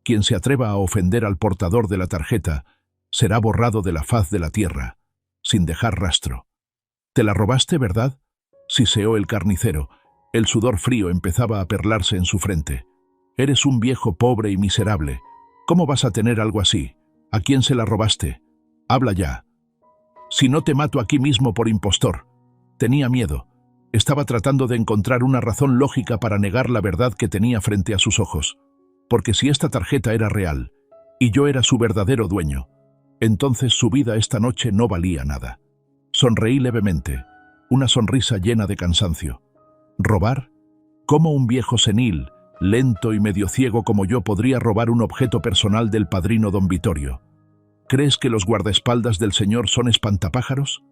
Quien se atreva a ofender al portador de la tarjeta será borrado de la faz de la tierra, sin dejar rastro. «¿Te la robaste, verdad?», siseó el carnicero. El sudor frío empezaba a perlarse en su frente. «Eres un viejo pobre y miserable. ¿Cómo vas a tener algo así? ¿A quién se la robaste? Habla ya. Si no te mato aquí mismo por impostor». Tenía miedo. Estaba tratando de encontrar una razón lógica para negar la verdad que tenía frente a sus ojos. Porque si esta tarjeta era real, y yo era su verdadero dueño, entonces su vida esta noche no valía nada. Sonreí levemente, una sonrisa llena de cansancio. ¿Robar? ¿Cómo un viejo senil, lento y medio ciego como yo podría robar un objeto personal del padrino don Vittorio? ¿Crees que los guardaespaldas del señor son espantapájaros?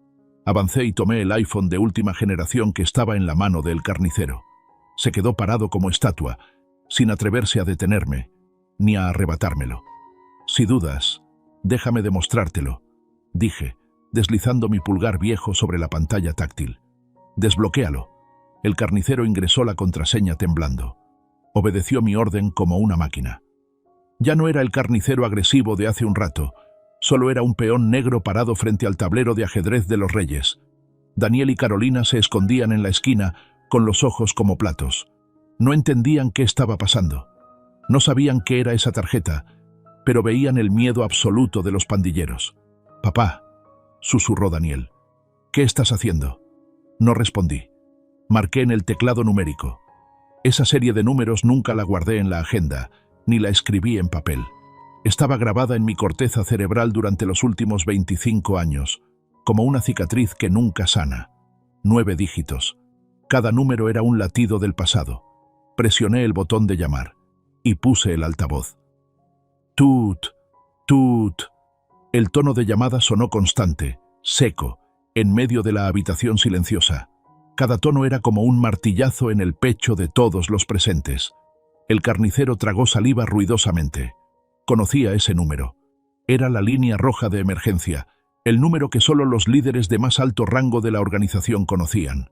Avancé y tomé el iPhone de última generación que estaba en la mano del carnicero. Se quedó parado como estatua, sin atreverse a detenerme, ni a arrebatármelo. «Si dudas, déjame demostrártelo», dije, deslizando mi pulgar viejo sobre la pantalla táctil. «Desbloquéalo». El carnicero ingresó la contraseña temblando. Obedeció mi orden como una máquina. Ya no era el carnicero agresivo de hace un rato, solo era un peón negro parado frente al tablero de ajedrez de los reyes. Daniel y Carolina se escondían en la esquina, con los ojos como platos. No entendían qué estaba pasando. No sabían qué era esa tarjeta, pero veían el miedo absoluto de los pandilleros. «Papá», susurró Daniel, «¿qué estás haciendo?». No respondí. Marqué en el teclado numérico. Esa serie de números nunca la guardé en la agenda, ni la escribí en papel. Estaba grabada en mi corteza cerebral durante los últimos 25 años, como una cicatriz que nunca sana. 9 dígitos. Cada número era un latido del pasado. Presioné el botón de llamar y puse el altavoz. «Tut, tut». El tono de llamada sonó constante, seco, en medio de la habitación silenciosa. Cada tono era como un martillazo en el pecho de todos los presentes. El carnicero tragó saliva ruidosamente. Conocía ese número. Era la línea roja de emergencia, el número que solo los líderes de más alto rango de la organización conocían.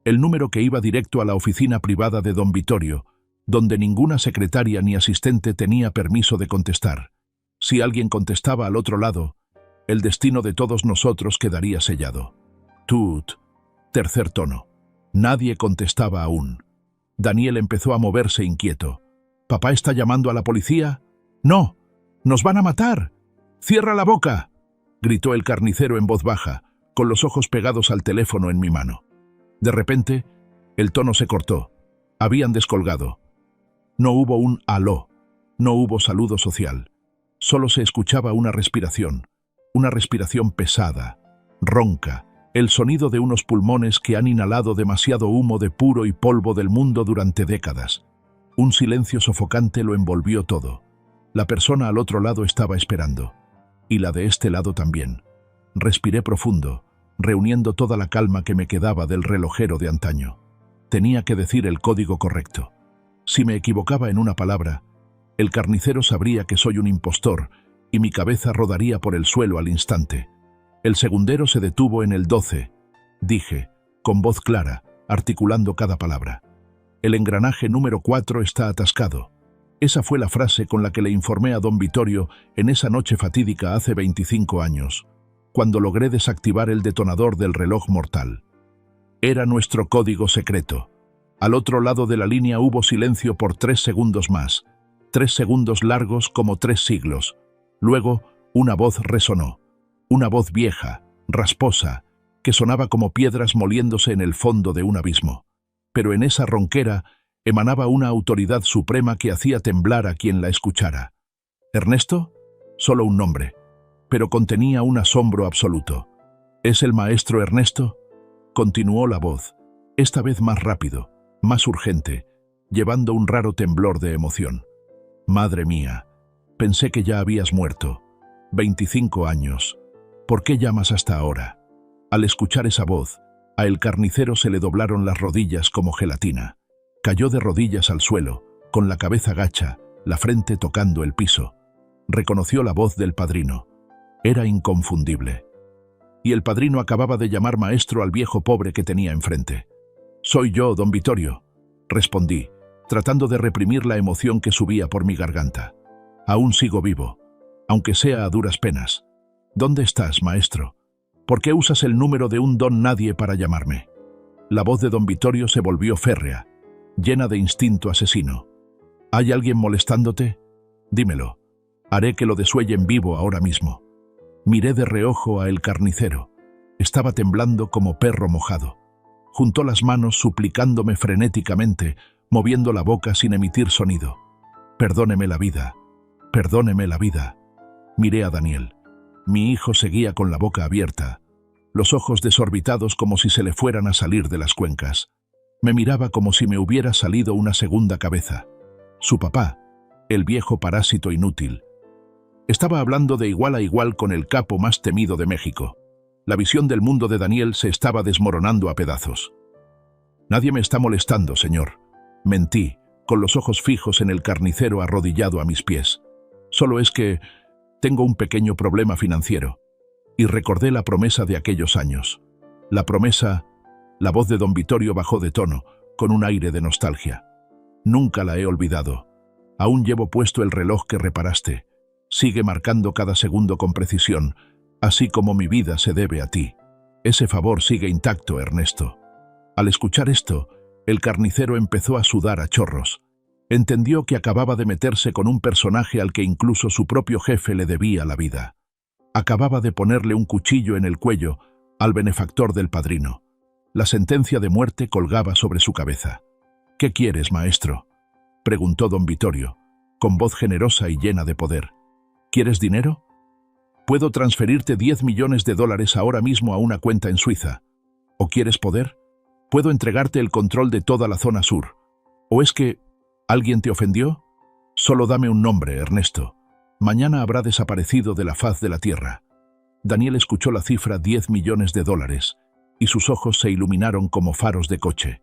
El número que iba directo a la oficina privada de don Vittorio, donde ninguna secretaria ni asistente tenía permiso de contestar. Si alguien contestaba al otro lado, el destino de todos nosotros quedaría sellado. Tut. Tercer tono. Nadie contestaba aún. Daniel empezó a moverse inquieto. ¿Papá está llamando a la policía? ¡No! ¡Nos van a matar! ¡Cierra la boca!, gritó el carnicero en voz baja, con los ojos pegados al teléfono en mi mano. De repente, el tono se cortó. Habían descolgado. No hubo un aló, no hubo saludo social. Solo se escuchaba una respiración pesada, ronca, el sonido de unos pulmones que han inhalado demasiado humo de puro y polvo del mundo durante décadas. Un silencio sofocante lo envolvió todo. La persona al otro lado estaba esperando, y la de este lado también. Respiré profundo, reuniendo toda la calma que me quedaba del relojero de antaño. Tenía que decir el código correcto. Si me equivocaba en una palabra, el carnicero sabría que soy un impostor y mi cabeza rodaría por el suelo al instante. El segundero se detuvo en el 12, dije, con voz clara, articulando cada palabra. El engranaje número 4 está atascado. Esa fue la frase con la que le informé a don Vittorio en esa noche fatídica hace 25 años, cuando logré desactivar el detonador del reloj mortal. Era nuestro código secreto. Al otro lado de la línea hubo silencio por 3 segundos más, 3 segundos largos como 3 siglos. Luego, una voz resonó, una voz vieja, rasposa, que sonaba como piedras moliéndose en el fondo de un abismo. Pero en esa ronquera emanaba una autoridad suprema que hacía temblar a quien la escuchara. ¿Ernesto? Solo un nombre, pero contenía un asombro absoluto. ¿Es el maestro Ernesto? Continuó la voz, esta vez más rápido, más urgente, llevando un raro temblor de emoción. Madre mía, pensé que ya habías muerto. 25 años. ¿Por qué llamas hasta ahora? Al escuchar esa voz, a el carnicero se le doblaron las rodillas como gelatina. Cayó de rodillas al suelo, con la cabeza gacha, la frente tocando el piso. Reconoció la voz del padrino. Era inconfundible. Y el padrino acababa de llamar maestro al viejo pobre que tenía enfrente. «Soy yo, don Vittorio», respondí, tratando de reprimir la emoción que subía por mi garganta. «Aún sigo vivo, aunque sea a duras penas. ¿Dónde estás, maestro? ¿Por qué usas el número de un don nadie para llamarme?» La voz de don Vittorio se volvió férrea, llena de instinto asesino. «¿Hay alguien molestándote? Dímelo. Haré que lo desuellen vivo ahora mismo». Miré de reojo a el carnicero. Estaba temblando como perro mojado. Juntó las manos suplicándome frenéticamente, moviendo la boca sin emitir sonido. «Perdóneme la vida. Perdóneme la vida». Miré a Daniel. Mi hijo seguía con la boca abierta, los ojos desorbitados como si se le fueran a salir de las cuencas. Me miraba como si me hubiera salido una segunda cabeza. Su papá, el viejo parásito inútil. Estaba hablando de igual a igual con el capo más temido de México. La visión del mundo de Daniel se estaba desmoronando a pedazos. «Nadie me está molestando, señor», mentí, con los ojos fijos en el carnicero arrodillado a mis pies. «Solo es que tengo un pequeño problema financiero». Y recordé la promesa de aquellos años. La promesa. La voz de don Vittorio bajó de tono, con un aire de nostalgia. «Nunca la he olvidado. Aún llevo puesto el reloj que reparaste. Sigue marcando cada segundo con precisión, así como mi vida se debe a ti. Ese favor sigue intacto, Ernesto». Al escuchar esto, el carnicero empezó a sudar a chorros. Entendió que acababa de meterse con un personaje al que incluso su propio jefe le debía la vida. Acababa de ponerle un cuchillo en el cuello al benefactor del padrino. La sentencia de muerte colgaba sobre su cabeza. «¿Qué quieres, maestro?», preguntó don Vittorio, con voz generosa y llena de poder. «¿Quieres dinero? Puedo transferirte 10 millones de dólares ahora mismo a una cuenta en Suiza. ¿O quieres poder? Puedo entregarte el control de toda la zona sur. ¿O es que alguien te ofendió? Solo dame un nombre, Ernesto. Mañana habrá desaparecido de la faz de la tierra». Daniel escuchó la cifra 10 millones de dólares y sus ojos se iluminaron como faros de coche.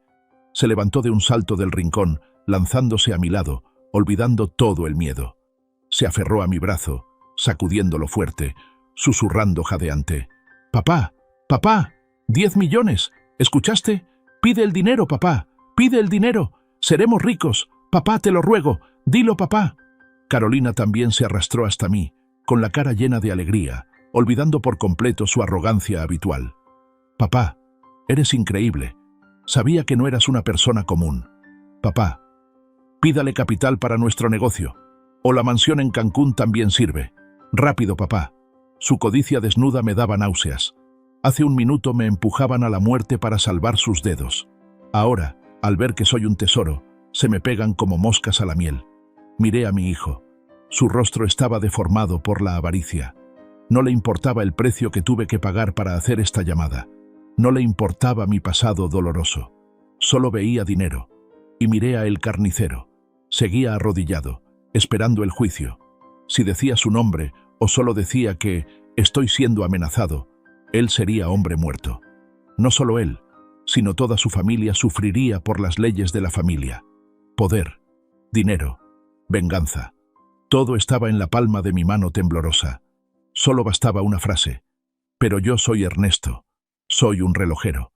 Se levantó de un salto del rincón, lanzándose a mi lado, olvidando todo el miedo. Se aferró a mi brazo, sacudiéndolo fuerte, susurrando jadeante. «Papá, papá, 10 millones, ¿escuchaste? Pide el dinero, papá, pide el dinero. Seremos ricos, papá, te lo ruego, dilo, papá». Carolina también se arrastró hasta mí, con la cara llena de alegría, olvidando por completo su arrogancia habitual. «Papá, eres increíble. Sabía que no eras una persona común. Papá, Pídale capital para nuestro negocio. O la mansión en Cancún también sirve. Rápido, papá. Su codicia desnuda me daba náuseas. Hace un minuto me empujaban a la muerte para salvar sus dedos. Ahora, al ver que soy un tesoro, se me pegan como moscas a la miel. Miré a mi hijo. Su rostro estaba deformado por la avaricia. No le importaba el precio que tuve que pagar para hacer esta llamada. No le importaba mi pasado doloroso. Solo veía dinero. Y miré a el carnicero. Seguía arrodillado, esperando el juicio. Si decía su nombre o solo decía que estoy siendo amenazado, él sería hombre muerto. No solo él, sino toda su familia sufriría por las leyes de la familia. Poder, dinero, venganza. Todo estaba en la palma de mi mano temblorosa. Solo bastaba una frase. Pero yo soy Ernesto. Soy un relojero.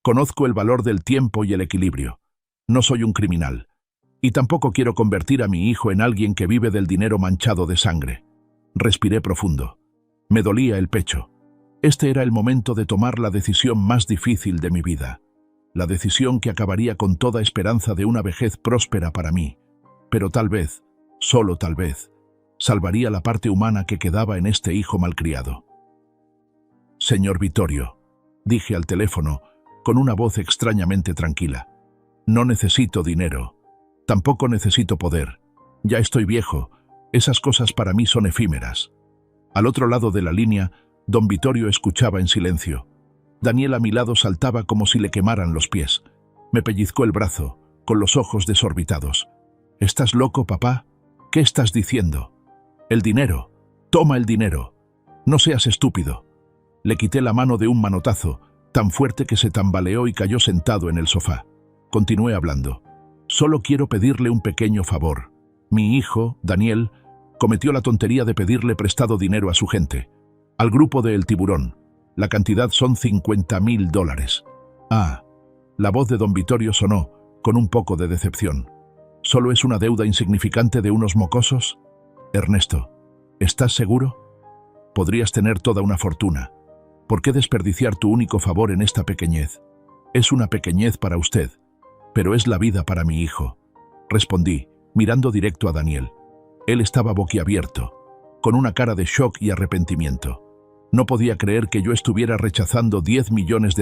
Conozco el valor del tiempo y el equilibrio. No soy un criminal. Y tampoco quiero convertir a mi hijo en alguien que vive del dinero manchado de sangre. Respiré profundo. Me dolía el pecho. Este era el momento de tomar la decisión más difícil de mi vida. La decisión que acabaría con toda esperanza de una vejez próspera para mí. Pero tal vez, solo tal vez, salvaría la parte humana que quedaba en este hijo malcriado. Señor Vittorio, dije al teléfono, con una voz extrañamente tranquila. No necesito dinero. Tampoco necesito poder. Ya estoy viejo. Esas cosas para mí son efímeras. Al otro lado de la línea, don Vittorio escuchaba en silencio. Daniel a mi lado saltaba como si le quemaran los pies. Me pellizcó el brazo, con los ojos desorbitados. ¿Estás loco, papá? ¿Qué estás diciendo? El dinero. Toma el dinero. No seas estúpido. Le quité la mano de un manotazo, tan fuerte que se tambaleó y cayó sentado en el sofá. Continué hablando. Solo quiero pedirle un pequeño favor. Mi hijo, Daniel, cometió la tontería de pedirle prestado dinero a su gente, al grupo de El Tiburón. La cantidad son $50.000. Ah, la voz de don Vittorio sonó, con un poco de decepción. ¿Solo es una deuda insignificante de unos mocosos? Ernesto, ¿estás seguro? Podrías tener toda una fortuna. ¿Por qué desperdiciar tu único favor en esta pequeñez? Es una pequeñez para usted, pero es la vida para mi hijo. Respondí, mirando directo a Daniel. Él estaba boquiabierto, con una cara de shock y arrepentimiento. No podía creer que yo estuviera rechazando $10 millones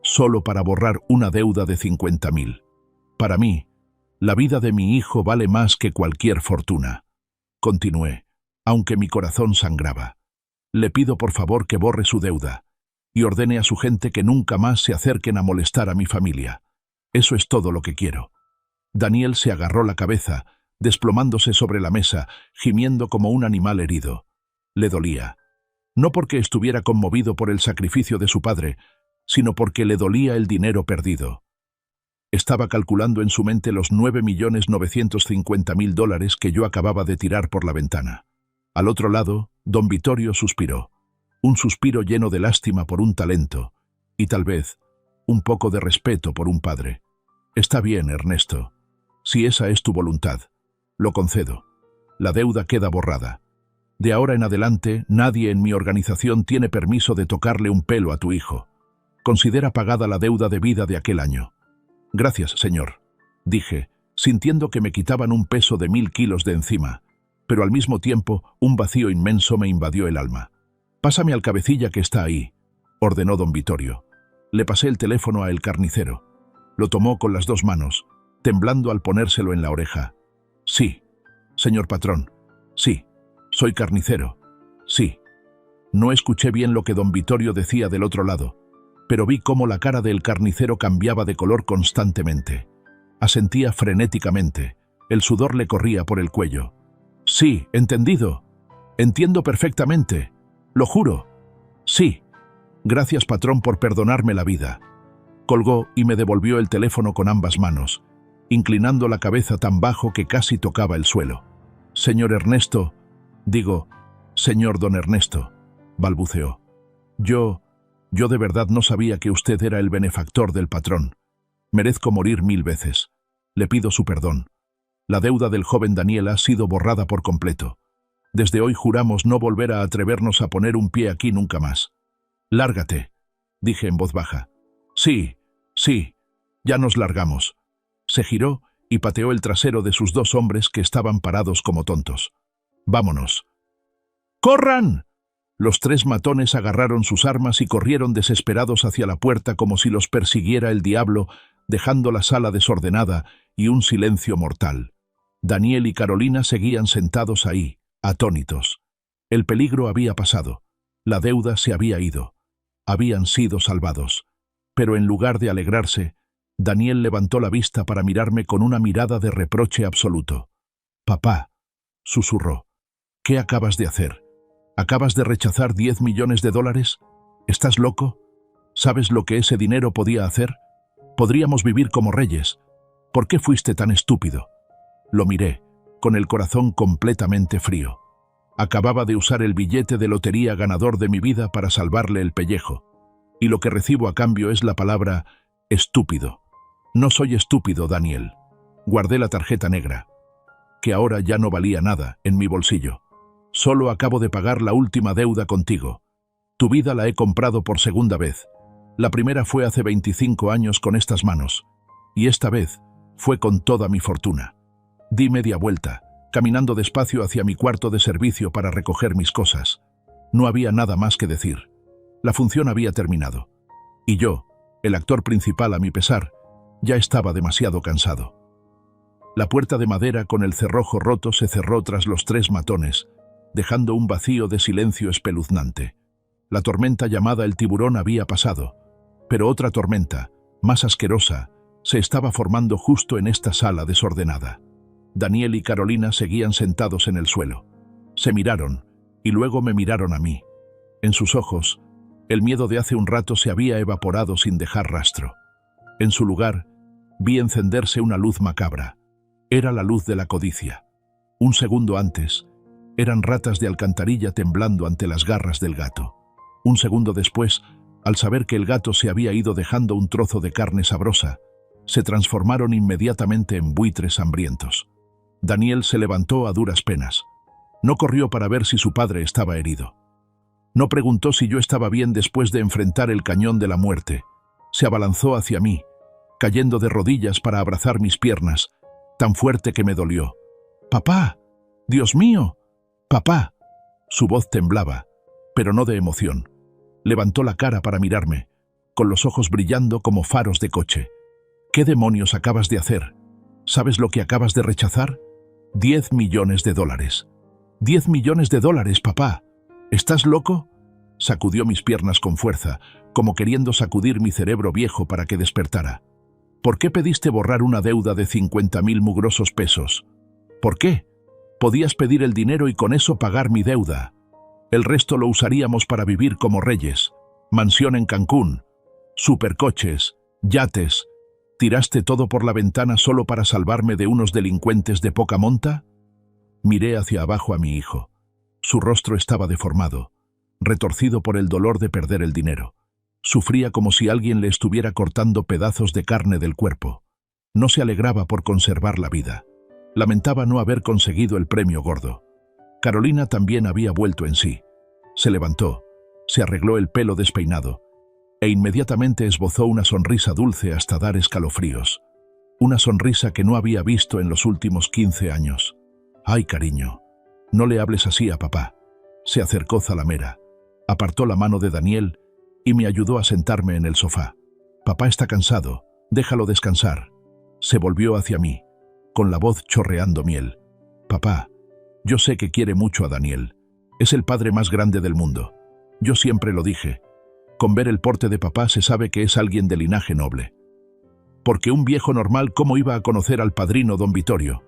solo para borrar una deuda de 50.000. Para mí, la vida de mi hijo vale más que cualquier fortuna. Continué, aunque mi corazón sangraba. Le pido por favor que borre su deuda y ordene a su gente que nunca más se acerquen a molestar a mi familia. Eso es todo lo que quiero. Daniel se agarró la cabeza, desplomándose sobre la mesa, gimiendo como un animal herido. Le dolía. No porque estuviera conmovido por el sacrificio de su padre, sino porque le dolía el dinero perdido. Estaba calculando en su mente los $9.950.000 que yo acababa de tirar por la ventana. Al otro lado, don Vittorio suspiró. Un suspiro lleno de lástima por un talento, y tal vez, un poco de respeto por un padre. Está bien, Ernesto. Si esa es tu voluntad, lo concedo. La deuda queda borrada. De ahora en adelante, nadie en mi organización tiene permiso de tocarle un pelo a tu hijo. Considera pagada la deuda debida de aquel año. Gracias, señor, dije, sintiendo que me quitaban un peso de 1000 kilos de encima, pero al mismo tiempo un vacío inmenso me invadió el alma. Pásame al cabecilla que está ahí, ordenó don Vittorio. Le pasé el teléfono a el carnicero. Lo tomó con las 2 manos, temblando al ponérselo en la oreja. Sí, señor patrón, sí, soy carnicero, sí. No escuché bien lo que don Vittorio decía del otro lado, pero vi cómo la cara del carnicero cambiaba de color constantemente. Asentía frenéticamente, el sudor le corría por el cuello. Sí, entendido. Entiendo perfectamente. Lo juro. Sí. Gracias, patrón, por perdonarme la vida. Colgó y me devolvió el teléfono con ambas manos, inclinando la cabeza tan bajo que casi tocaba el suelo. Señor Ernesto, señor don Ernesto, balbuceó. Yo de verdad no sabía que usted era el benefactor del patrón. Merezco morir 1000 veces. Le pido su perdón. La deuda del joven Daniel ha sido borrada por completo. Desde hoy juramos no volver a atrevernos a poner un pie aquí nunca más. Lárgate, dije en voz baja. Sí, ya nos largamos. Se giró y pateó el trasero de sus dos hombres que estaban parados como tontos. «¡Vámonos!». «¡Corran!». Los tres matones agarraron sus armas y corrieron desesperados hacia la puerta como si los persiguiera el diablo, dejando la sala desordenada y un silencio mortal. Daniel y Carolina seguían sentados ahí, atónitos. El peligro había pasado. La deuda se había ido. Habían sido salvados. Pero en lugar de alegrarse, Daniel levantó la vista para mirarme con una mirada de reproche absoluto. «Papá», susurró, «¿qué acabas de hacer? ¿Acabas de rechazar 10 millones de dólares? ¿Estás loco? ¿Sabes lo que ese dinero podía hacer? Podríamos vivir como reyes. ¿Por qué fuiste tan estúpido?». Lo miré, con el corazón completamente frío. Acababa de usar el billete de lotería ganador de mi vida para salvarle el pellejo. Y lo que recibo a cambio es la palabra estúpido. No soy estúpido, Daniel. Guardé la tarjeta negra, que ahora ya no valía nada, en mi bolsillo. Solo acabo de pagar la última deuda contigo. Tu vida la he comprado por segunda vez. La primera fue hace 25 años con estas manos. Y esta vez fue con toda mi fortuna. Di media vuelta, caminando despacio hacia mi cuarto de servicio para recoger mis cosas. No había nada más que decir. La función había terminado. Y yo, el actor principal a mi pesar, ya estaba demasiado cansado. La puerta de madera con el cerrojo roto se cerró tras los tres matones, dejando un vacío de silencio espeluznante. La tormenta llamada el tiburón había pasado, pero otra tormenta, más asquerosa, se estaba formando justo en esta sala desordenada. Daniel y Carolina seguían sentados en el suelo. Se miraron, y luego me miraron a mí. En sus ojos, el miedo de hace un rato se había evaporado sin dejar rastro. En su lugar, vi encenderse una luz macabra. Era la luz de la codicia. Un segundo antes, eran ratas de alcantarilla temblando ante las garras del gato. Un segundo después, al saber que el gato se había ido dejando un trozo de carne sabrosa, se transformaron inmediatamente en buitres hambrientos. Daniel se levantó a duras penas. No corrió para ver si su padre estaba herido. No preguntó si yo estaba bien después de enfrentar el cañón de la muerte. Se abalanzó hacia mí, cayendo de rodillas para abrazar mis piernas, tan fuerte que me dolió. «¡Papá! ¡Dios mío! ¡Papá!». Su voz temblaba, pero no de emoción. Levantó la cara para mirarme, con los ojos brillando como faros de coche. «¿Qué demonios acabas de hacer? ¿Sabes lo que acabas de rechazar? 10 millones de dólares. 10 millones de dólares, papá. ¿Estás loco?». Sacudió mis piernas con fuerza, como queriendo sacudir mi cerebro viejo para que despertara. «¿Por qué pediste borrar una deuda de 50.000 mugrosos pesos? ¿Por qué? Podías pedir el dinero y con eso pagar mi deuda. El resto lo usaríamos para vivir como reyes. Mansión en Cancún, supercoches, yates. ¿Tiraste todo por la ventana solo para salvarme de unos delincuentes de poca monta?». Miré hacia abajo a mi hijo. Su rostro estaba deformado, retorcido por el dolor de perder el dinero. Sufría como si alguien le estuviera cortando pedazos de carne del cuerpo. No se alegraba por conservar la vida. Lamentaba no haber conseguido el premio gordo. Carolina también había vuelto en sí. Se levantó, se arregló el pelo despeinado, e inmediatamente esbozó una sonrisa dulce hasta dar escalofríos. Una sonrisa que no había visto en los últimos 15 años. «Ay, cariño, no le hables así a papá». Se acercó zalamera, apartó la mano de Daniel y me ayudó a sentarme en el sofá. «Papá está cansado, déjalo descansar». Se volvió hacia mí, con la voz chorreando miel. «Papá, yo sé que quiere mucho a Daniel. Es el padre más grande del mundo. Yo siempre lo dije. Con ver el porte de papá se sabe que es alguien de linaje noble. Porque un viejo normal, ¿cómo iba a conocer al padrino don Vittorio?».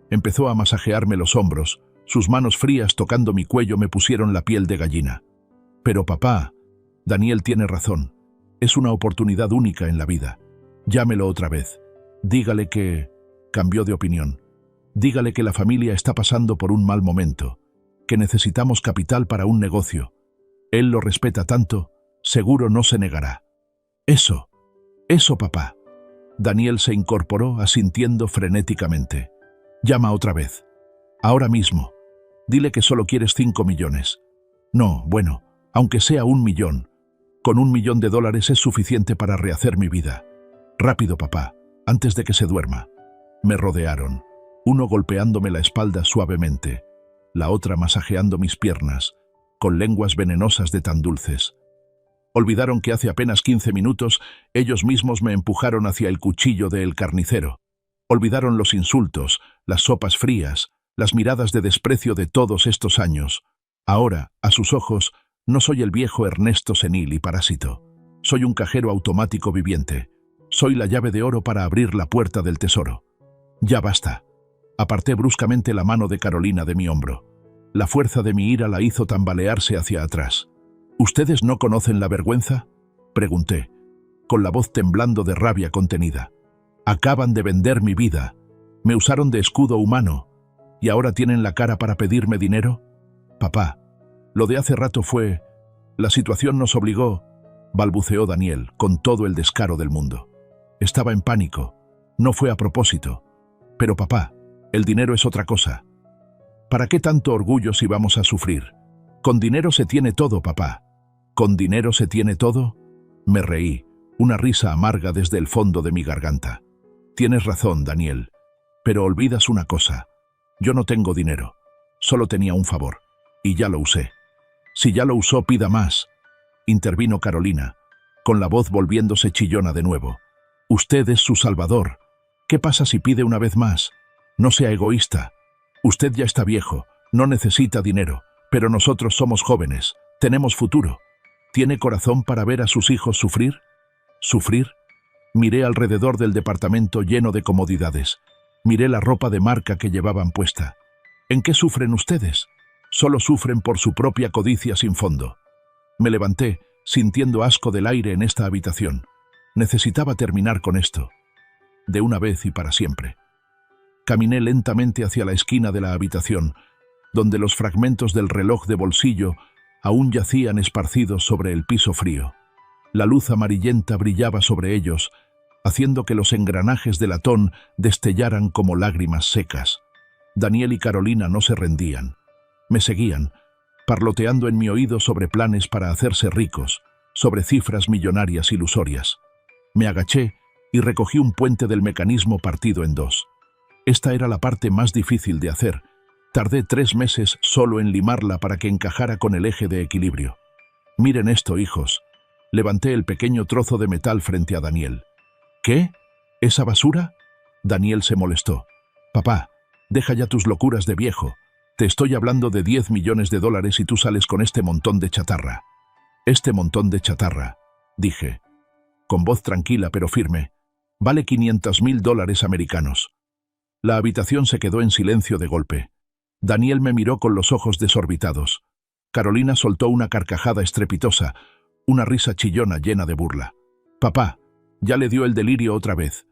Empezó a masajearme los hombros. Sus manos frías tocando mi cuello me pusieron la piel de gallina. «Pero papá, Daniel tiene razón. Es una oportunidad única en la vida. Llámelo otra vez. Dígale que…». Cambió de opinión. «Dígale que la familia está pasando por un mal momento, que necesitamos capital para un negocio. Él lo respeta tanto, seguro no se negará». «Eso, papá». Daniel se incorporó asintiendo frenéticamente. «Llama otra vez. Ahora mismo. Dile que solo quieres 5 millones. No, bueno, aunque sea 1 millón. Con 1 millón de dólares es suficiente para rehacer mi vida. Rápido, papá, antes de que se duerma». Me rodearon, uno golpeándome la espalda suavemente, la otra masajeando mis piernas, con lenguas venenosas de tan dulces. Olvidaron que hace apenas 15 minutos ellos mismos me empujaron hacia el cuchillo del carnicero. Olvidaron los insultos, las sopas frías, las miradas de desprecio de todos estos años. Ahora, a sus ojos, no soy el viejo Ernesto senil y parásito. Soy un cajero automático viviente. Soy la llave de oro para abrir la puerta del tesoro. Ya basta. Aparté bruscamente la mano de Carolina de mi hombro. La fuerza de mi ira la hizo tambalearse hacia atrás. ¿Ustedes no conocen la vergüenza?, pregunté, con la voz temblando de rabia contenida. Acaban de vender mi vida. Me usaron de escudo humano. ¿Y ahora tienen la cara para pedirme dinero? Papá, lo de hace rato fue... La situación nos obligó, balbuceó Daniel, con todo el descaro del mundo. Estaba en pánico. No fue a propósito. Pero papá, el dinero es otra cosa. ¿Para qué tanto orgullo si vamos a sufrir? Con dinero se tiene todo, papá. ¿Con dinero se tiene todo? Me reí, una risa amarga desde el fondo de mi garganta. Tienes razón, Daniel, pero olvidas una cosa. Yo no tengo dinero, solo tenía un favor, y ya lo usé. Si ya lo usó, pida más, intervino Carolina, con la voz volviéndose chillona de nuevo. Usted es su salvador. ¿Qué pasa si pide una vez más? No sea egoísta. Usted ya está viejo, no necesita dinero, pero nosotros somos jóvenes, tenemos futuro. ¿Tiene corazón para ver a sus hijos sufrir? ¿Sufrir? Miré alrededor del departamento lleno de comodidades. Miré la ropa de marca que llevaban puesta. ¿En qué sufren ustedes? Solo sufren por su propia codicia sin fondo. Me levanté, sintiendo asco del aire en esta habitación. Necesitaba terminar con esto, de una vez y para siempre. Caminé lentamente hacia la esquina de la habitación, donde los fragmentos del reloj de bolsillo aún yacían esparcidos sobre el piso frío. La luz amarillenta brillaba sobre ellos, haciendo que los engranajes de latón destellaran como lágrimas secas. Daniel y Carolina no se rendían. Me seguían, parloteando en mi oído sobre planes para hacerse ricos, sobre cifras millonarias ilusorias. Me agaché y recogí un puente del mecanismo partido en dos. Esta era la parte más difícil de hacer. Tardé 3 meses solo en limarla para que encajara con el eje de equilibrio. Miren esto, hijos. Levanté el pequeño trozo de metal frente a Daniel. ¿Qué? ¿Esa basura? Daniel se molestó. Papá, deja ya tus locuras de viejo. Te estoy hablando de 10 millones de dólares y tú sales con este montón de chatarra. Este montón de chatarra, dije, con voz tranquila pero firme, vale 500.000 dólares americanos. La habitación se quedó en silencio de golpe. Daniel me miró con los ojos desorbitados. Carolina soltó una carcajada estrepitosa, una risa chillona llena de burla. Papá, ya le dio el delirio otra vez.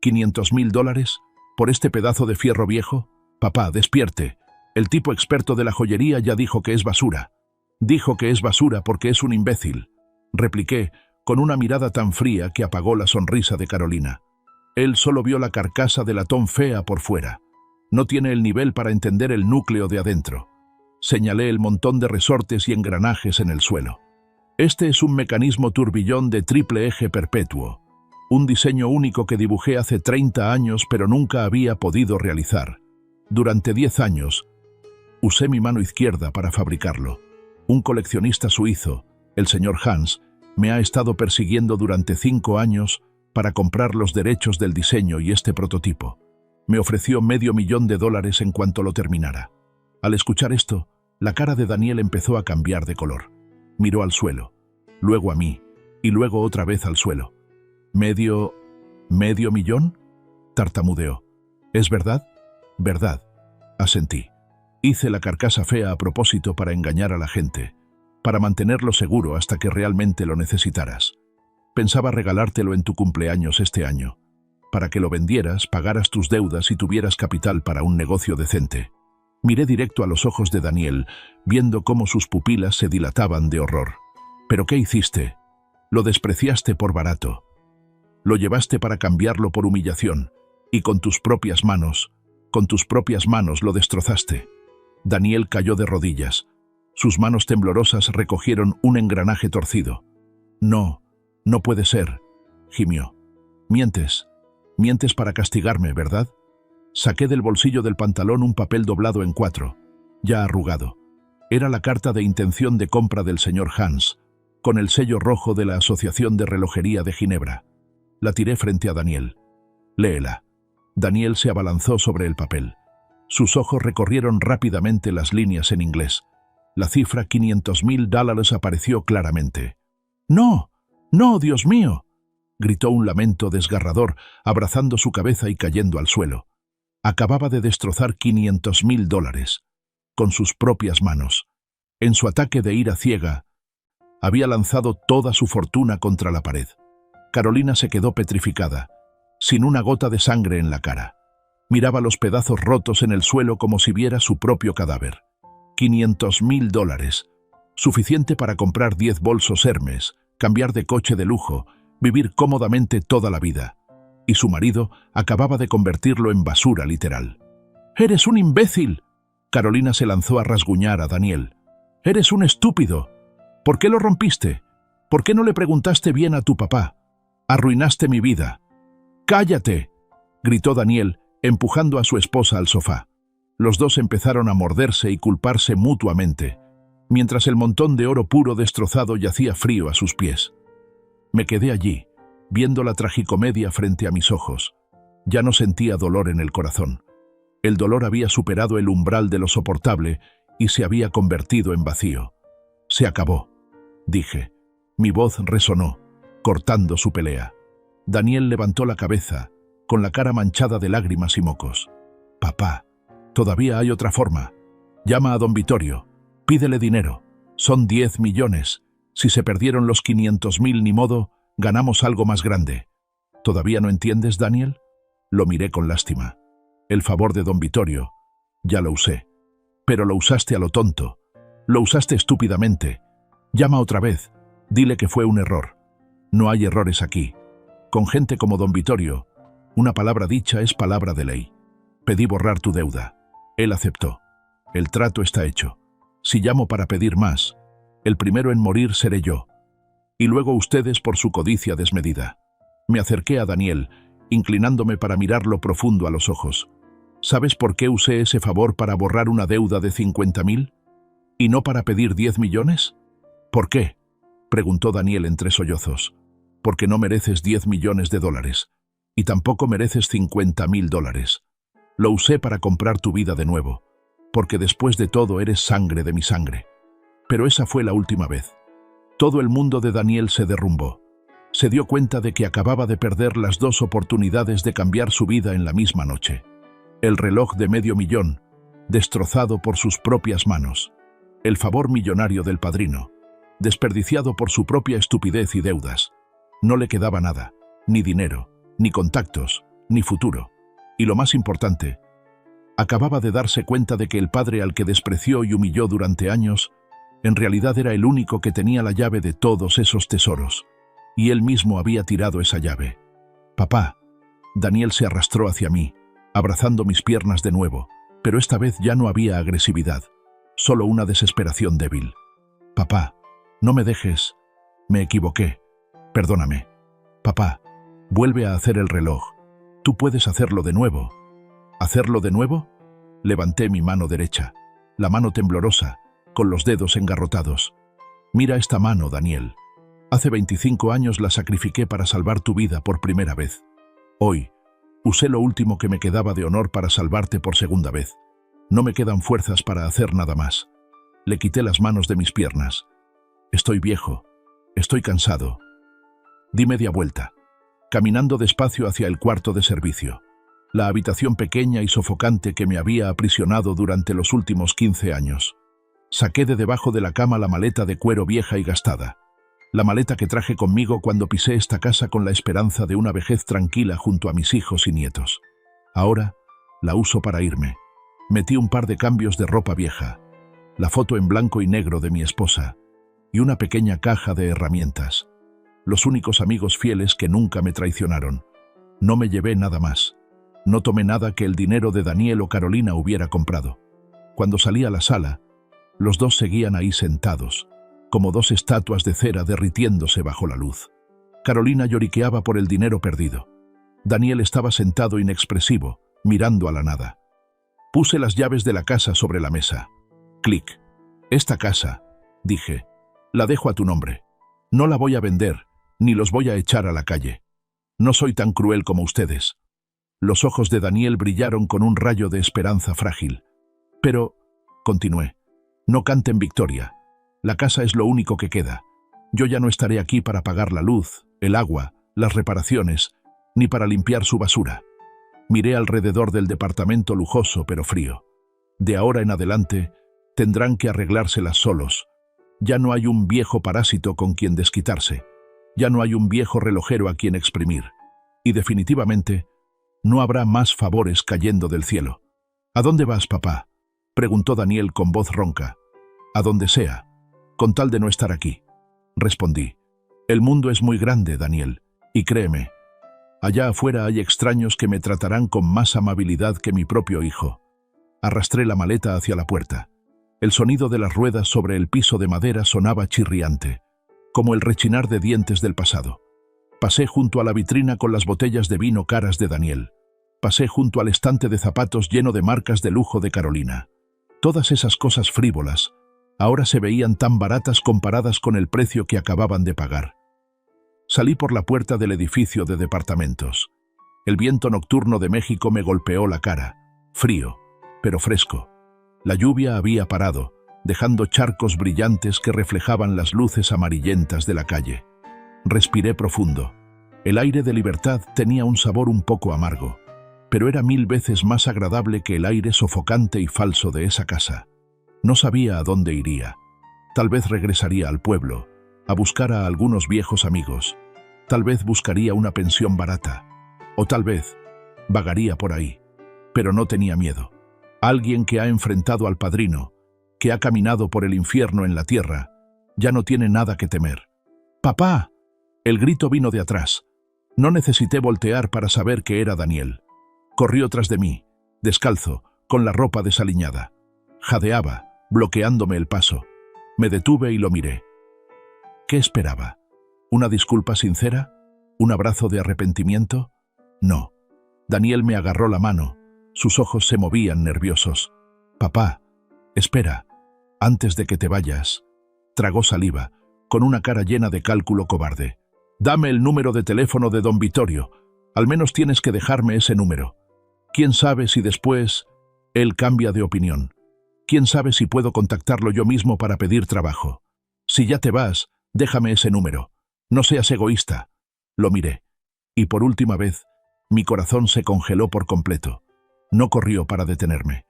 ¿500.000 dólares? ¿Por este pedazo de fierro viejo? Papá, despierte. El tipo experto de la joyería ya dijo que es basura. Dijo que es basura porque es un imbécil, repliqué, con una mirada tan fría que apagó la sonrisa de Carolina. Él solo vio la carcasa de latón fea por fuera. No tiene el nivel para entender el núcleo de adentro. Señalé el montón de resortes y engranajes en el suelo. Este es un mecanismo turbillón de triple eje perpetuo, un diseño único que dibujé hace 30 años pero nunca había podido realizar. Durante 10 años, usé mi mano izquierda para fabricarlo. Un coleccionista suizo, el señor Hans, me ha estado persiguiendo durante 5 años para comprar los derechos del diseño y este prototipo. Me ofreció $500.000 en cuanto lo terminara. Al escuchar esto, la cara de Daniel empezó a cambiar de color. Miró al suelo, luego a mí, y luego otra vez al suelo. ¿Medio millón? Tartamudeó. ¿Es verdad? Verdad, asentí. Hice la carcasa fea a propósito para engañar a la gente, para mantenerlo seguro hasta que realmente lo necesitaras. Pensaba regalártelo en tu cumpleaños este año, para que lo vendieras, pagaras tus deudas y tuvieras capital para un negocio decente. Miré directo a los ojos de Daniel, viendo cómo sus pupilas se dilataban de horror. ¿Pero qué hiciste? Lo despreciaste por barato. Lo llevaste para cambiarlo por humillación, y con tus propias manos lo destrozaste. Daniel cayó de rodillas. Sus manos temblorosas recogieron un engranaje torcido. No puede ser, gimió. Mientes para castigarme, ¿verdad? Saqué del bolsillo del pantalón un papel doblado en 4, ya arrugado. Era la carta de intención de compra del señor Hans, con el sello rojo de la Asociación de Relojería de Ginebra. La tiré frente a Daniel. «Léela». Daniel se abalanzó sobre el papel. Sus ojos recorrieron rápidamente las líneas en inglés. La cifra $500,000 apareció claramente. «¡No! ¡No, Dios mío!», gritó un lamento desgarrador, abrazando su cabeza y cayendo al suelo. Acababa de destrozar $500,000, con sus propias manos. En su ataque de ira ciega, había lanzado toda su fortuna contra la pared. Carolina se quedó petrificada, sin una gota de sangre en la cara. Miraba los pedazos rotos en el suelo como si viera su propio cadáver. $500,000, suficiente para comprar 10 bolsos Hermes, cambiar de coche de lujo, vivir cómodamente toda la vida. Y su marido acababa de convertirlo en basura literal. «¡Eres un imbécil!», Carolina se lanzó a rasguñar a Daniel. «¡Eres un estúpido! ¿Por qué lo rompiste? ¿Por qué no le preguntaste bien a tu papá? Arruinaste mi vida». «¡Cállate!», gritó Daniel, empujando a su esposa al sofá. Los dos empezaron a morderse y culparse mutuamente, mientras el montón de oro puro destrozado yacía frío a sus pies. Me quedé allí, viendo la tragicomedia frente a mis ojos. Ya no sentía dolor en el corazón. El dolor había superado el umbral de lo soportable y se había convertido en vacío. «Se acabó», dije. Mi voz resonó, cortando su pelea. Daniel levantó la cabeza, con la cara manchada de lágrimas y mocos. «Papá, todavía hay otra forma. Llama a don Vittorio. Pídele dinero. Son 10 millones. Si se perdieron los 500,000, ni modo, ganamos algo más grande». «¿Todavía no entiendes, Daniel?». Lo miré con lástima. «El favor de don Vittorio, ya lo usé. Pero lo usaste a lo tonto. Lo usaste estúpidamente. Llama otra vez. Dile que fue un error. No hay errores aquí. Con gente como don Vittorio, una palabra dicha es palabra de ley. Pedí borrar tu deuda. Él aceptó. El trato está hecho. Si llamo para pedir más, el primero en morir seré yo. Y luego ustedes por su codicia desmedida». Me acerqué a Daniel, inclinándome para mirarlo profundo a los ojos. «¿Sabes por qué usé ese favor para borrar una deuda de 50,000? ¿Y no para pedir 10 millones? ¿Por qué?», preguntó Daniel entre sollozos. «Porque no mereces 10 millones de dólares. Y tampoco mereces 50,000 dólares. Lo usé para comprar tu vida de nuevo. Porque después de todo eres sangre de mi sangre». Pero esa fue la última vez. Todo el mundo de Daniel se derrumbó. Se dio cuenta de que acababa de perder las 2 oportunidades de cambiar su vida en la misma noche. El reloj de $500,000, destrozado por sus propias manos. El favor millonario del padrino, desperdiciado por su propia estupidez y deudas. No le quedaba nada, ni dinero, ni contactos, ni futuro. Y lo más importante, acababa de darse cuenta de que el padre al que despreció y humilló durante años, en realidad era el único que tenía la llave de todos esos tesoros. Y él mismo había tirado esa llave. «Papá». Daniel se arrastró hacia mí, abrazando mis piernas de nuevo, pero esta vez ya no había agresividad, solo una desesperación débil. «Papá, no me dejes. Me equivoqué. Perdóname. Papá, vuelve a hacer el reloj. Tú puedes hacerlo de nuevo». «¿Hacerlo de nuevo?». Levanté mi mano derecha, la mano temblorosa, con los dedos engarrotados. «Mira esta mano, Daniel. Hace 25 años la sacrifiqué para salvar tu vida por primera vez. Hoy, usé lo último que me quedaba de honor para salvarte por segunda vez. No me quedan fuerzas para hacer nada más». Le quité las manos de mis piernas. «Estoy viejo. Estoy cansado». Di media vuelta, caminando despacio hacia el cuarto de servicio, la habitación pequeña y sofocante que me había aprisionado durante los últimos 15 años. Saqué de debajo de la cama la maleta de cuero vieja y gastada. La maleta que traje conmigo cuando pisé esta casa con la esperanza de una vejez tranquila junto a mis hijos y nietos. Ahora la uso para irme. Metí un par de cambios de ropa vieja, la foto en blanco y negro de mi esposa y una pequeña caja de herramientas. Los únicos amigos fieles que nunca me traicionaron. No me llevé nada más. No tomé nada que el dinero de Daniel o Carolina hubiera comprado. Cuando salí a la sala, los dos seguían ahí sentados, como 2 estatuas de cera derritiéndose bajo la luz. Carolina lloriqueaba por el dinero perdido. Daniel estaba sentado inexpresivo, mirando a la nada. Puse las llaves de la casa sobre la mesa. Clic. Esta casa, dije, la dejo a tu nombre. No la voy a vender, ni los voy a echar a la calle. No soy tan cruel como ustedes. Los ojos de Daniel brillaron con un rayo de esperanza frágil. Pero, continué, no canten victoria. La casa es lo único que queda. Yo ya no estaré aquí para pagar la luz, el agua, las reparaciones, ni para limpiar su basura. Miré alrededor del departamento lujoso pero frío. De ahora en adelante, tendrán que arreglárselas solos. Ya no hay un viejo parásito con quien desquitarse. Ya no hay un viejo relojero a quien exprimir. Y definitivamente, no habrá más favores cayendo del cielo. ¿A dónde vas, papá?, preguntó Daniel con voz ronca. A donde sea, con tal de no estar aquí, respondí. El mundo es muy grande, Daniel, y créeme, allá afuera hay extraños que me tratarán con más amabilidad que mi propio hijo. Arrastré la maleta hacia la puerta. El sonido de las ruedas sobre el piso de madera sonaba chirriante, como el rechinar de dientes del pasado. Pasé junto a la vitrina con las botellas de vino caras de Daniel. Pasé junto al estante de zapatos lleno de marcas de lujo de Carolina. Todas esas cosas frívolas ahora se veían tan baratas comparadas con el precio que acababan de pagar. Salí por la puerta del edificio de departamentos. El viento nocturno de México me golpeó la cara, frío, pero fresco. La lluvia había parado, dejando charcos brillantes que reflejaban las luces amarillentas de la calle. Respiré profundo. El aire de libertad tenía un sabor un poco amargo, pero era 1000 veces más agradable que el aire sofocante y falso de esa casa. No sabía a dónde iría. Tal vez regresaría al pueblo, a buscar a algunos viejos amigos. Tal vez buscaría una pensión barata. O tal vez vagaría por ahí. Pero no tenía miedo. Alguien que ha enfrentado al padrino, que ha caminado por el infierno en la tierra, ya no tiene nada que temer. ¡Papá! El grito vino de atrás. No necesité voltear para saber que era Daniel. Corrió tras de mí, descalzo, con la ropa desaliñada. Jadeaba, bloqueándome el paso. Me detuve y lo miré. ¿Qué esperaba? ¿Una disculpa sincera? ¿Un abrazo de arrepentimiento? No. Daniel me agarró la mano. Sus ojos se movían nerviosos. Papá, espera, antes de que te vayas. Tragó saliva, con una cara llena de cálculo cobarde. Dame el número de teléfono de don Vittorio. Al menos tienes que dejarme ese número. ¿Quién sabe si después él cambia de opinión? ¿Quién sabe si puedo contactarlo yo mismo para pedir trabajo? Si ya te vas, déjame ese número. No seas egoísta. Lo miré. Y por última vez, mi corazón se congeló por completo. No corrió para detenerme.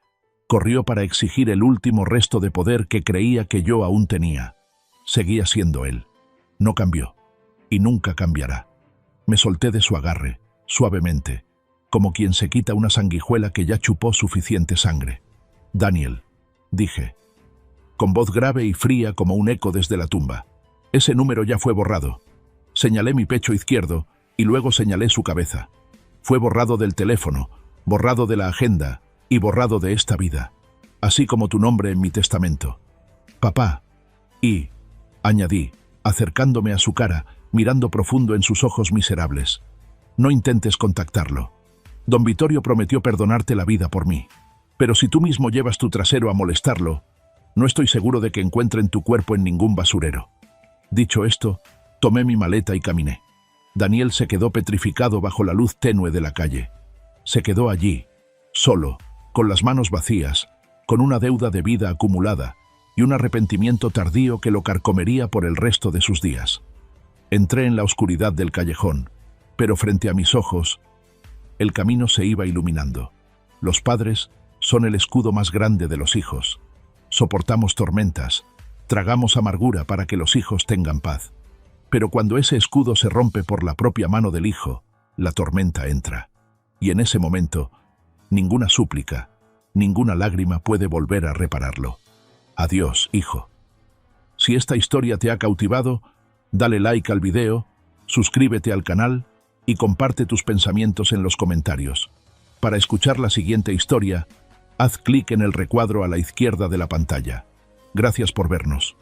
Corrió para exigir el último resto de poder que creía que yo aún tenía. Seguía siendo él. No cambió. Y nunca cambiará. Me solté de su agarre, suavemente, como quien se quita una sanguijuela que ya chupó suficiente sangre. Daniel, dije, con voz grave y fría como un eco desde la tumba. Ese número ya fue borrado. Señalé mi pecho izquierdo y luego señalé su cabeza. Fue borrado del teléfono, borrado de la agenda y borrado de esta vida, así como tu nombre en mi testamento. Papá, y, añadí, acercándome a su cara, mirando profundo en sus ojos miserables, no intentes contactarlo. Don Vittorio prometió perdonarte la vida por mí, pero si tú mismo llevas tu trasero a molestarlo, no estoy seguro de que encuentren tu cuerpo en ningún basurero. Dicho esto, tomé mi maleta y caminé. Daniel se quedó petrificado bajo la luz tenue de la calle. Se quedó allí, solo, con las manos vacías, con una deuda de vida acumulada y un arrepentimiento tardío que lo carcomería por el resto de sus días. Entré en la oscuridad del callejón, pero frente a mis ojos, el camino se iba iluminando. Los padres son el escudo más grande de los hijos. Soportamos tormentas, tragamos amargura para que los hijos tengan paz. Pero cuando ese escudo se rompe por la propia mano del hijo, la tormenta entra. Y en ese momento, ninguna súplica, ninguna lágrima puede volver a repararlo. Adiós, hijo. Si esta historia te ha cautivado, dale like al video, suscríbete al canal y comparte tus pensamientos en los comentarios. Para escuchar la siguiente historia, haz clic en el recuadro a la izquierda de la pantalla. Gracias por vernos.